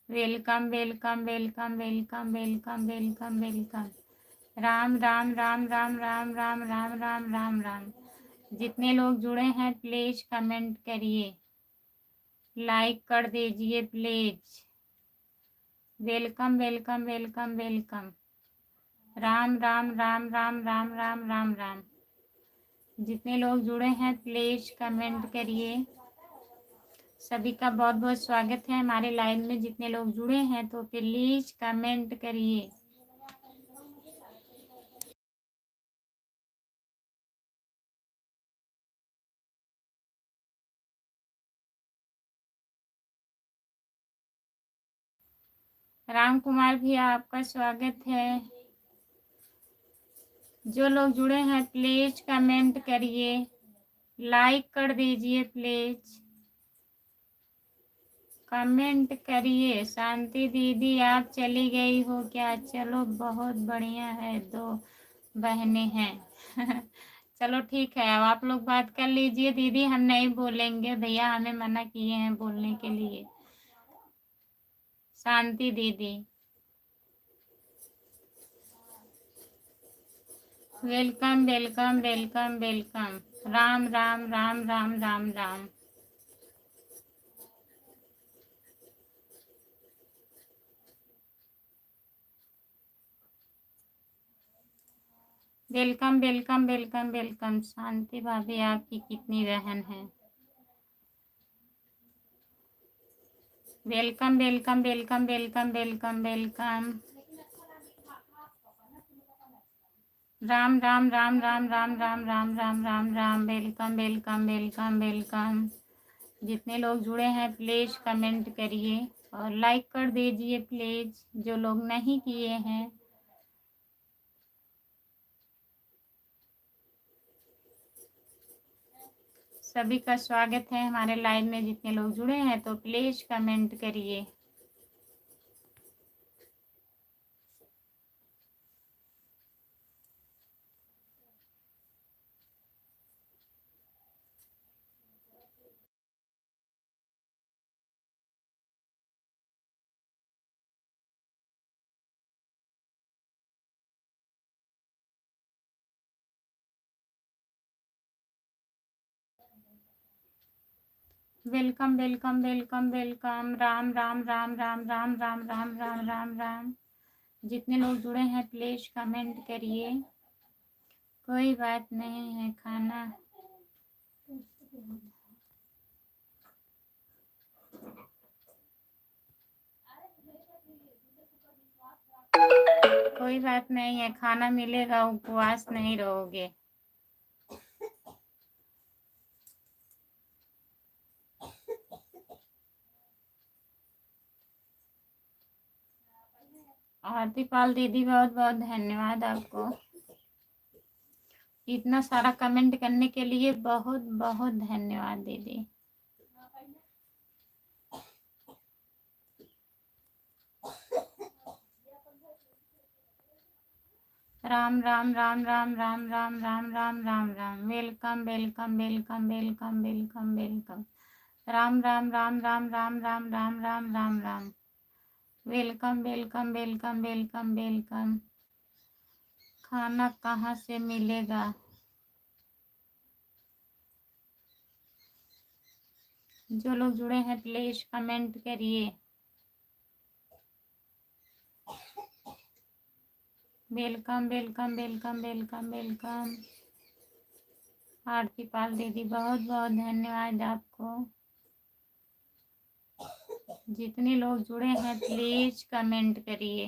Welcome welcome welcome welcome welcome welcome welcome. Ram Ram Ram Ram Ram Ram Ram Ram Ram Ram. जितने लोग जुड़े हैं प्लीज कमेंट करिए, लाइक कर दीजिए please. Welcome welcome welcome welcome. Ram Ram Ram Ram Ram Ram Ram Ram. जितने लोग जुड़े हैं प्लीज कमेंट करिए। सभी का बहुत बहुत स्वागत है हमारे लाइव में। जितने लोग जुड़े हैं तो प्लीज कमेंट करिए। राम कुमार भैया आपका स्वागत है। जो लोग जुड़े हैं प्लीज कमेंट करिए, लाइक कर दीजिए प्लीज। कमेंट करिए। शांति दीदी आप चली गई हो क्या? चलो बहुत बढ़िया है, दो बहनें हैं। चलो ठीक है, अब आप लोग बात कर लीजिए। दीदी हम नहीं बोलेंगे, भैया हमें मना किए हैं बोलने के लिए। शांति दीदी welcome welcome welcome welcome. Ram Ram Ram Ram Ram Ram. Welcome welcome welcome welcome. Shanti भाभी आपकी कितनी बहन है। Welcome welcome welcome welcome welcome welcome. Ram Ram Ram Ram Ram Ram Ram Ram Ram Ram. Welcome welcome welcome welcome. जितने लोग जुड़े हैं प्लीज कमेंट करिए और लाइक कर दीजिए प्लीज, जो लोग नहीं किए हैं। सभी का स्वागत है हमारे लाइव में। जितने लोग जुड़े हैं तो प्लीज कमेंट करिए। Welcome welcome welcome welcome. Ram Ram Ram Ram Ram Ram Ram Ram Ram Ram. जितने लोग जुड़े हैं प्लीज कमेंट करिए। कोई बात नहीं है, खाना कोई बात नहीं है, खाना मिलेगा, उपवास नहीं रहोगे। आरती पाल दीदी बहुत बहुत धन्यवाद आपको। इतना सारा कमेंट करने के लिए बहुत बहुत धन्यवाद दीदी। Ram Ram Ram Ram Ram Ram Ram Ram Ram Ram. Welcome welcome welcome welcome welcome welcome. Ram Ram Ram Ram Ram Ram Ram Ram Ram Ram. Welcome welcome welcome welcome welcome. खाना कहाँ से मिलेगा? जो लोग जुड़े हैं प्लीज कमेंट करिए। Welcome welcome welcome welcome welcome. Aarti Pal दीदी बहुत बहुत धन्यवाद आपको। जितने लोग जुड़े हैं प्लीज कमेंट करिए।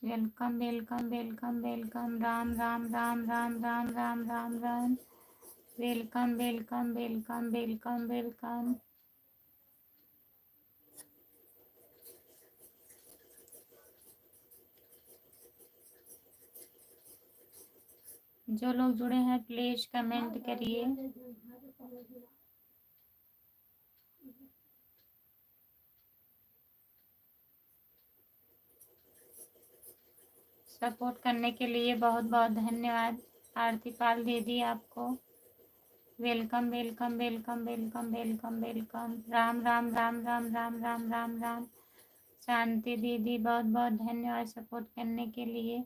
Welcome welcome welcome welcome. Ram Ram Ram Ram Ram Ram Ram Ram. Welcome welcome welcome welcome welcome. जो लोग जुड़े हैं प्लीज कमेंट करिए। सपोर्ट करने के लिए बहुत बहुत धन्यवाद। आरती पाल दीदी आपको welcome welcome welcome welcome welcome welcome. Ram Ram Ram Ram Ram Ram Ram Ram. Shanti दीदी बहुत बहुत धन्यवाद सपोर्ट करने के लिए।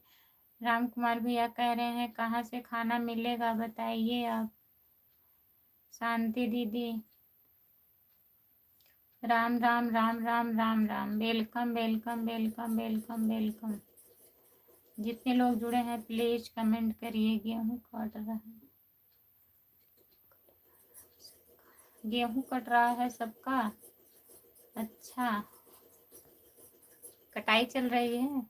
राम कुमार भैया कह रहे हैं कहाँ से खाना मिलेगा बताइए आप। शांति दीदी Ram Ram Ram Ram Ram Ram. Welcome welcome welcome welcome welcome. जितने लोग जुड़े हैं प्लीज कमेंट करिए। गेहूँ कट रहा है, गेहूँ कट रहा है सबका। अच्छा, कटाई चल रही है।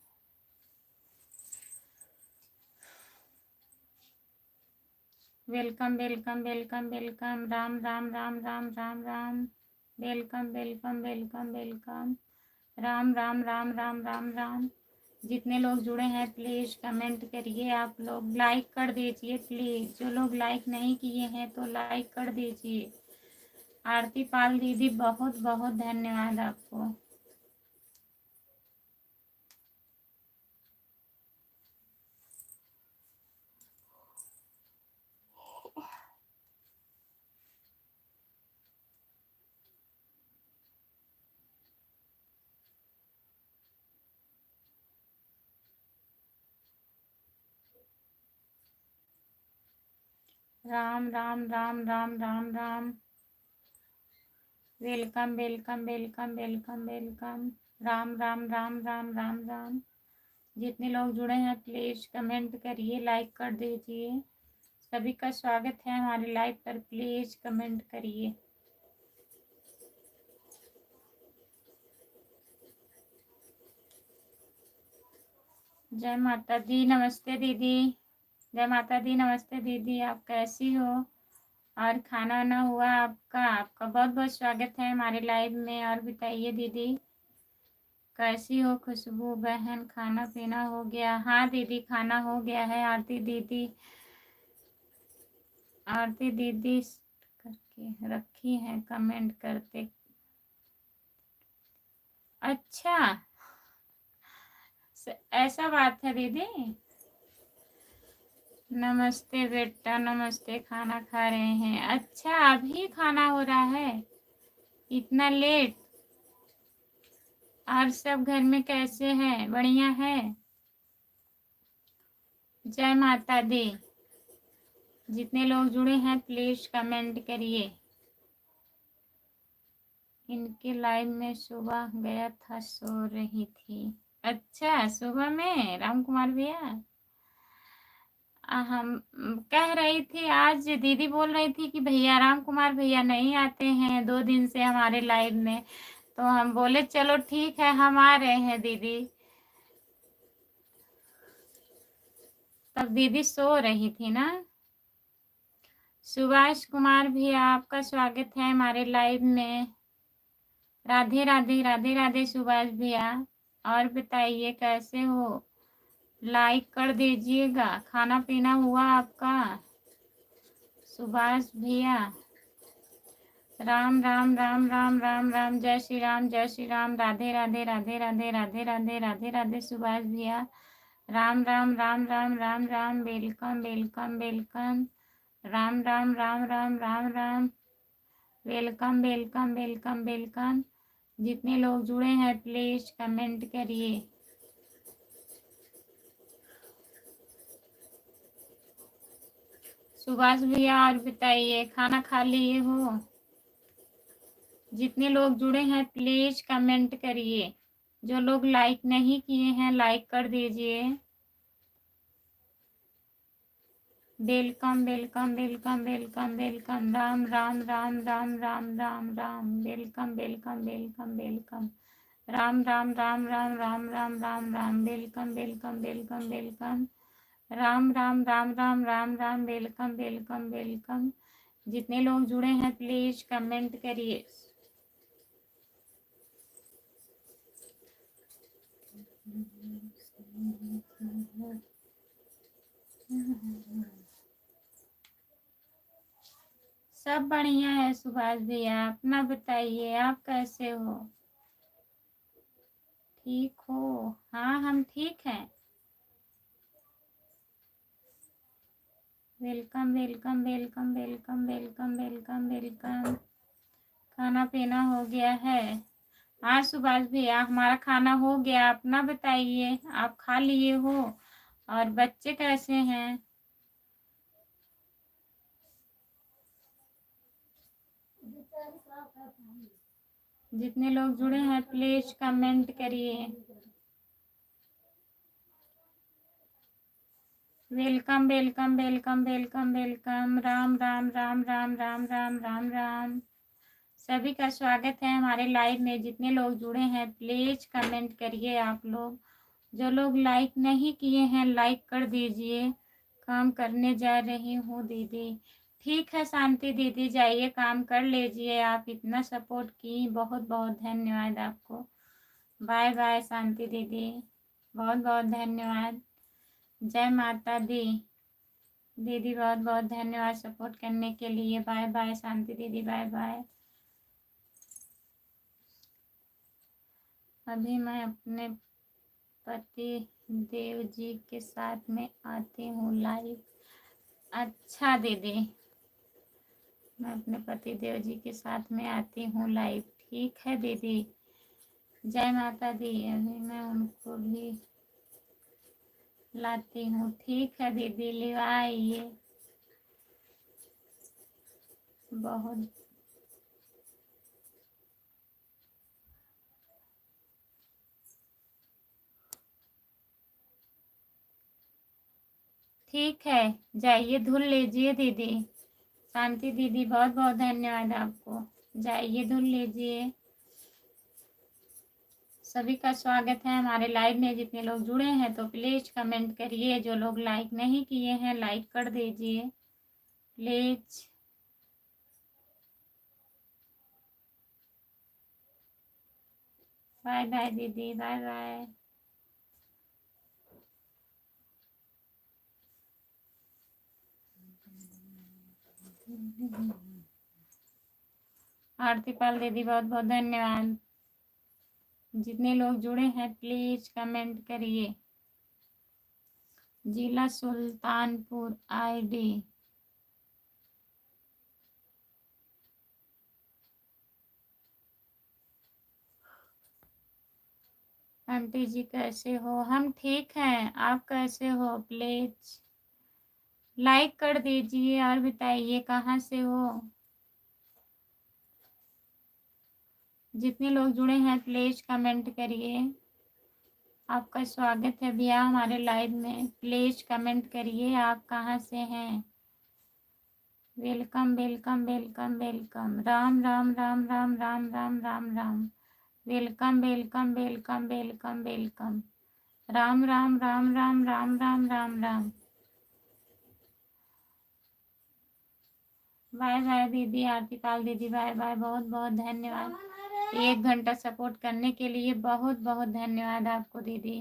Welcome welcome welcome welcome. Ram Ram Ram Ram Ram Ram. Welcome welcome welcome welcome. Ram Ram Ram Ram Ram Ram. जितने लोग जुड़े हैं प्लीज़ कमेंट करिए। आप लोग लाइक कर दीजिए प्लीज़। जो लोग लाइक नहीं किए हैं तो लाइक कर दीजिए। आरती पाल दीदी बहुत बहुत धन्यवाद आपको। Ram Ram Ram Ram Ram Ram. Welcome welcome welcome welcome welcome. Ram Ram Ram Ram Ram Ram. जितने लोग जुड़े हैं प्लीज़ कमेंट करिए, लाइक कर दीजिए। सभी का स्वागत है हमारे लाइव पर। प्लीज़ कमेंट करिए। जय माता दी। नमस्ते दीदी। जय माता दी। नमस्ते दीदी, आप कैसी हो? और खाना वाना हुआ आपका? आपका बहुत बहुत स्वागत है हमारे लाइव में। और बताइए दीदी कैसी हो? खुशबू बहन खाना पीना हो गया? हाँ दीदी खाना हो गया है। आरती दीदी करके रखी है कमेंट करते। अच्छा, ऐसा बात है दीदी। नमस्ते बेटा, नमस्ते। खाना खा रहे हैं? अच्छा, अभी खाना हो रहा है इतना लेट? और सब घर में कैसे हैं? बढ़िया है? जय माता दी। जितने लोग जुड़े हैं प्लीज कमेंट करिए। इनके लाइव में सुबह गया था, सो रही थी। अच्छा, सुबह में राम कुमार भैया हम कह रही थी, आज दीदी बोल रही थी कि भैया राम कुमार भैया नहीं आते हैं 2 दिन से हमारे लाइव में। तो हम बोले चलो ठीक है हम आ रहे हैं दीदी। तब दीदी सो रही थी ना। सुभाष कुमार भैया आपका स्वागत है हमारे लाइव में। राधे राधे राधे राधे सुभाष भैया। और बताइए कैसे हो? लाइक कर दीजिएगा। खाना पीना हुआ आपका? सुभाष भैया राम राम राम राम राम राम। जय श्री राम, जय श्री राम। राधे राधे राधे राधे राधे राधे राधे राधे सुभाष भैया। Ram Ram Ram Ram Ram Ram. Welcome welcome welcome. Ram Ram Ram Ram Ram Ram. Welcome welcome welcome welcome. जितने लोग जुड़े हैं प्लीज कमेंट करिए। सुभाष भैया और बताइए खाना खा लिए हो? जितने लोग जुड़े हैं प्लीज कमेंट करिए। जो लोग लाइक नहीं किए हैं लाइक कर दीजिए। Welcome welcome welcome welcome welcome. Ram Ram Ram Ram Ram Ram Ram. Welcome welcome welcome welcome. Ram Ram Ram Ram Ram Ram Ram Ram. Welcome welcome welcome welcome. Ram Ram Ram Ram Ram Ram. Welcome welcome welcome. जितने लोग जुड़े हैं प्लीज कमेंट करिए। सब बढ़िया है सुभाष भैया। अपना बताइए आप कैसे हो? ठीक हो? हाँ हम ठीक हैं। Welcome welcome welcome welcome welcome welcome welcome. खाना पीना हो गया है? हाँ सुभाष भैया, हमारा खाना हो गया। अपना बताइए, आप खा लिए हो? और बच्चे कैसे हैं? जितने लोग जुड़े हैं प्लीज कमेंट करिए। Welcome welcome welcome welcome welcome. Ram Ram Ram Ram Ram Ram Ram Ram. सभी का स्वागत है हमारे लाइव में। जितने लोग जुड़े हैं प्लीज कमेंट करिए। आप लोग जो लोग लाइक नहीं किए हैं लाइक कर दीजिए। काम करने जा रही हूँ दीदी। ठीक है शांति दीदी, जाइए काम कर लीजिए। आप इतना सपोर्ट की, बहुत बहुत धन्यवाद आपको। बाय बाय शांति दीदी, बहुत बहुत धन्यवाद। जय माता दी दीदी, बहुत बहुत धन्यवाद सपोर्ट करने के लिए। बाय बाय शांति दीदी, बाय बाय। अभी मैं अपने पति देव जी के साथ में आती हूँ लाइव। अच्छा दीदी, मैं अपने पति देव जी के साथ में आती हूँ लाइव। ठीक है दीदी, जय माता दी। अभी मैं उनको भी लाती हूँ। ठीक है दीदी, ले आइए। बहुत ठीक है, जाइए धुल लीजिए दीदी। शांति दीदी, बहुत बहुत धन्यवाद आपको। जाइए धुल लीजिए। सभी का स्वागत है हमारे लाइव में। जितने लोग जुड़े हैं तो प्लीज कमेंट करिए। जो लोग लाइक नहीं किए हैं लाइक कर दीजिए प्लीज। बाय बाय दीदी, बाय बाय। आरती पाल दीदी, बहुत बहुत धन्यवाद। जितने लोग जुड़े हैं प्लीज कमेंट करिए। जिला सुल्तानपुर आईडी। आंटी जी कैसे हो? हम ठीक हैं, आप कैसे हो? प्लीज लाइक कर दीजिए और बताइए कहाँ से हो। जितने लोग जुड़े हैं प्लीज कमेंट करिए। आपका स्वागत है भैया हमारे लाइव में। प्लीज कमेंट करिए आप कहाँ से हैं। Welcome welcome welcome welcome. Ram Ram Ram Ram Ram Ram Ram Ram. Welcome welcome welcome welcome welcome. Ram Ram Ram Ram Ram Ram Ram Ram. Bye bye दीदी, आरती पाल दीदी, बाय बाय। बहुत बहुत धन्यवाद 1 घंटा सपोर्ट करने के लिए। बहुत बहुत धन्यवाद आपको दीदी।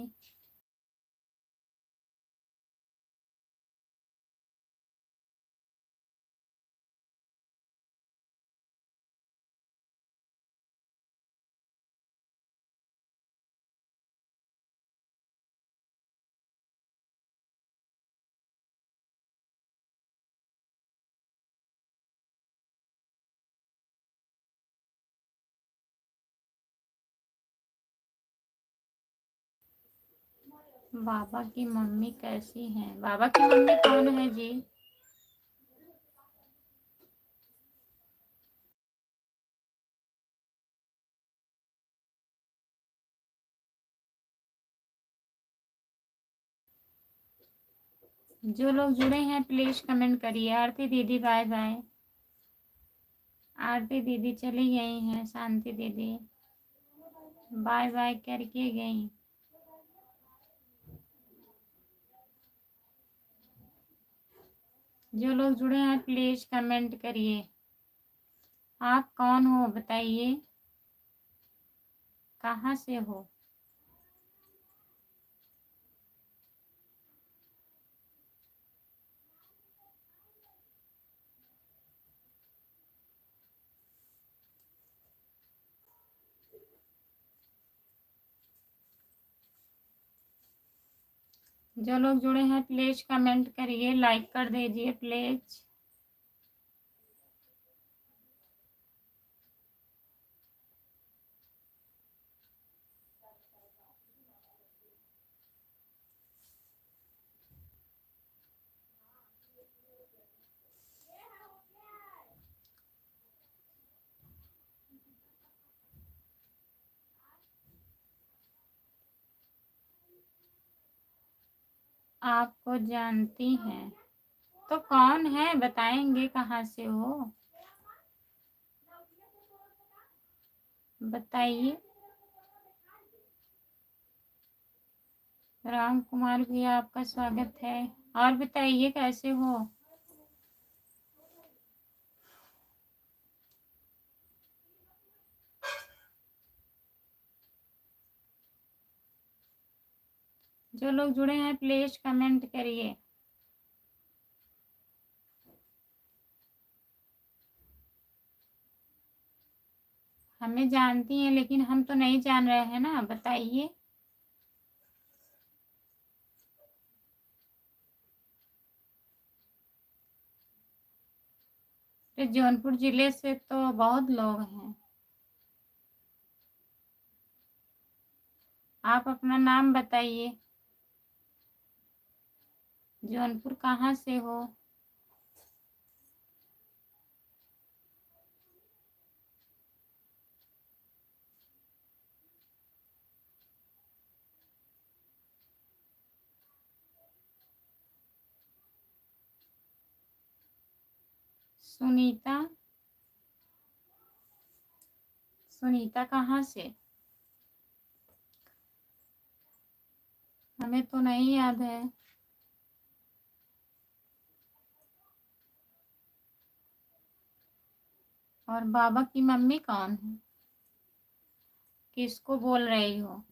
बाबा की मम्मी कैसी हैं? बाबा की मम्मी कौन है जी? जो लोग जुड़े हैं प्लीज कमेंट करिए। आरती दीदी बाय बाय। आरती दीदी चली गई हैं। शांति दीदी बाय बाय करके गई। जो लोग जुड़े हैं प्लीज कमेंट करिए। आप कौन हो बताइए, कहाँ से हो? जो लोग जुड़े हैं प्लीज कमेंट करिए, लाइक कर दीजिए प्लीज। आपको जानती हैं तो कौन है बताएंगे, कहाँ से हो बताइए। राम कुमार भी आपका स्वागत है। और बताइए कैसे हो। जो लोग जुड़े हैं प्लीज कमेंट करिए। हमें जानती हैं लेकिन हम तो नहीं जान रहे हैं ना, बताइए। तो जौनपुर जिले से तो बहुत लोग हैं। आप अपना नाम बताइए। जौनपुर कहाँ से हो। सुनीता। सुनीता कहाँ से। हमें तो नहीं याद है। और बाबा की मम्मी कौन है, किसको बोल रही हो।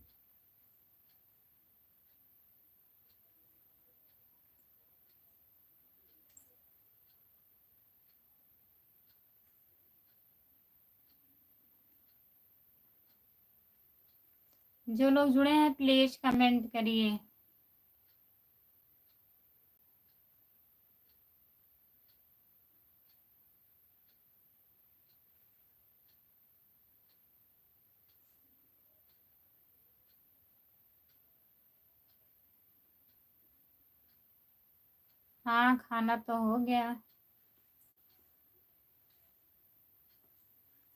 जो लोग जुड़े हैं प्लीज कमेंट करिए। हाँ खाना तो हो गया।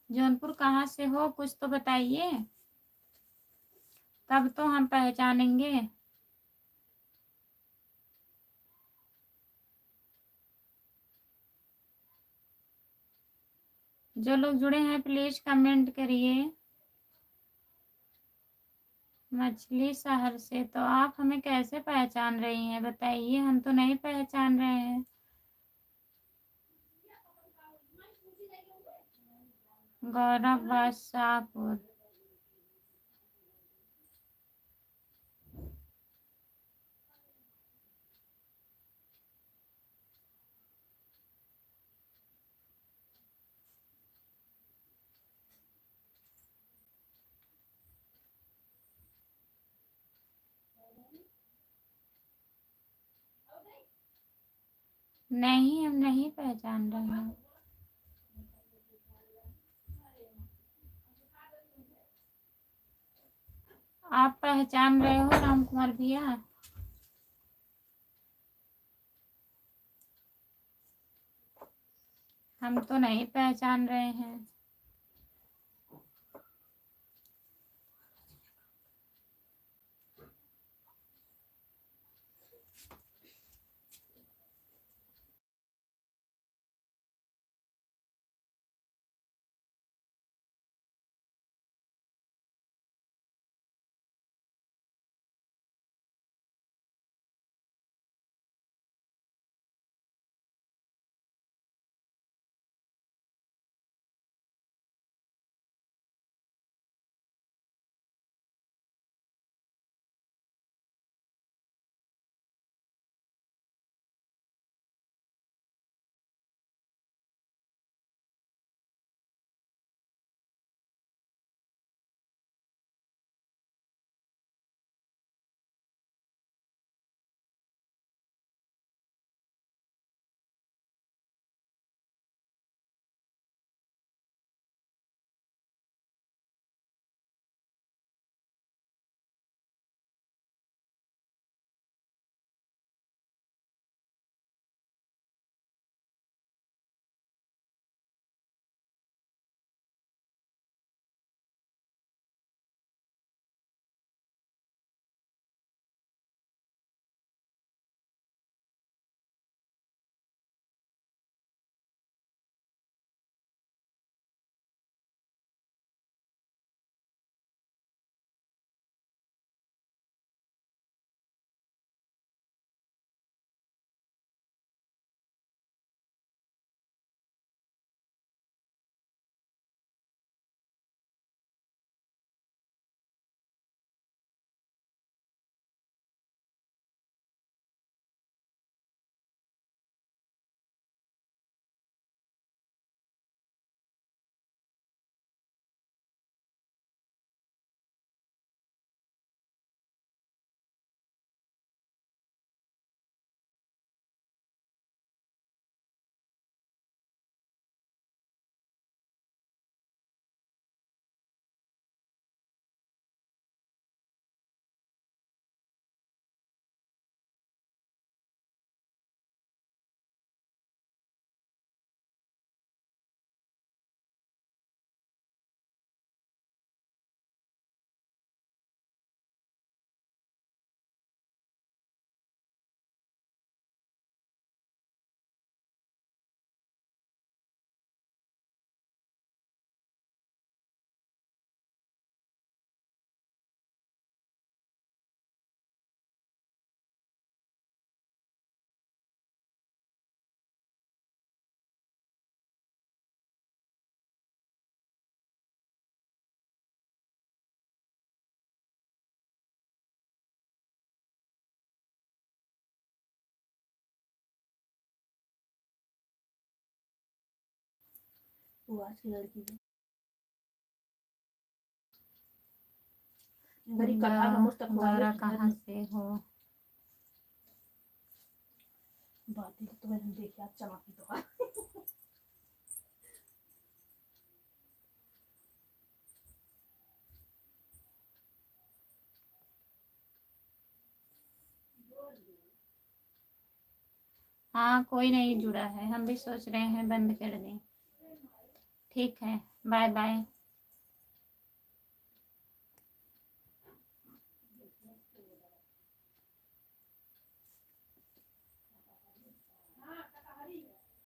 जौनपुर कहाँ से हो कुछ तो बताइए, तब तो हम पहचानेंगे। जो लोग जुड़े हैं प्लीज कमेंट करिए। मछली शहर से तो आप हमें कैसे पहचान रही हैं बताइए, हम तो नहीं पहचान रहे हैं। गौरव शाहपुर। नहीं हम नहीं पहचान रहे हैं। आप पहचान रहे हो राम कुमार भैया। हम तो नहीं पहचान रहे हैं। तू आज की लड़की है गौरा कहाँ से हो? बातें तो मैंने देखी आज चलाकी तो हाँ, कोई नहीं जुड़ा है, हम भी सोच रहे हैं बंद कर दें। ठीक है, बाय बाय।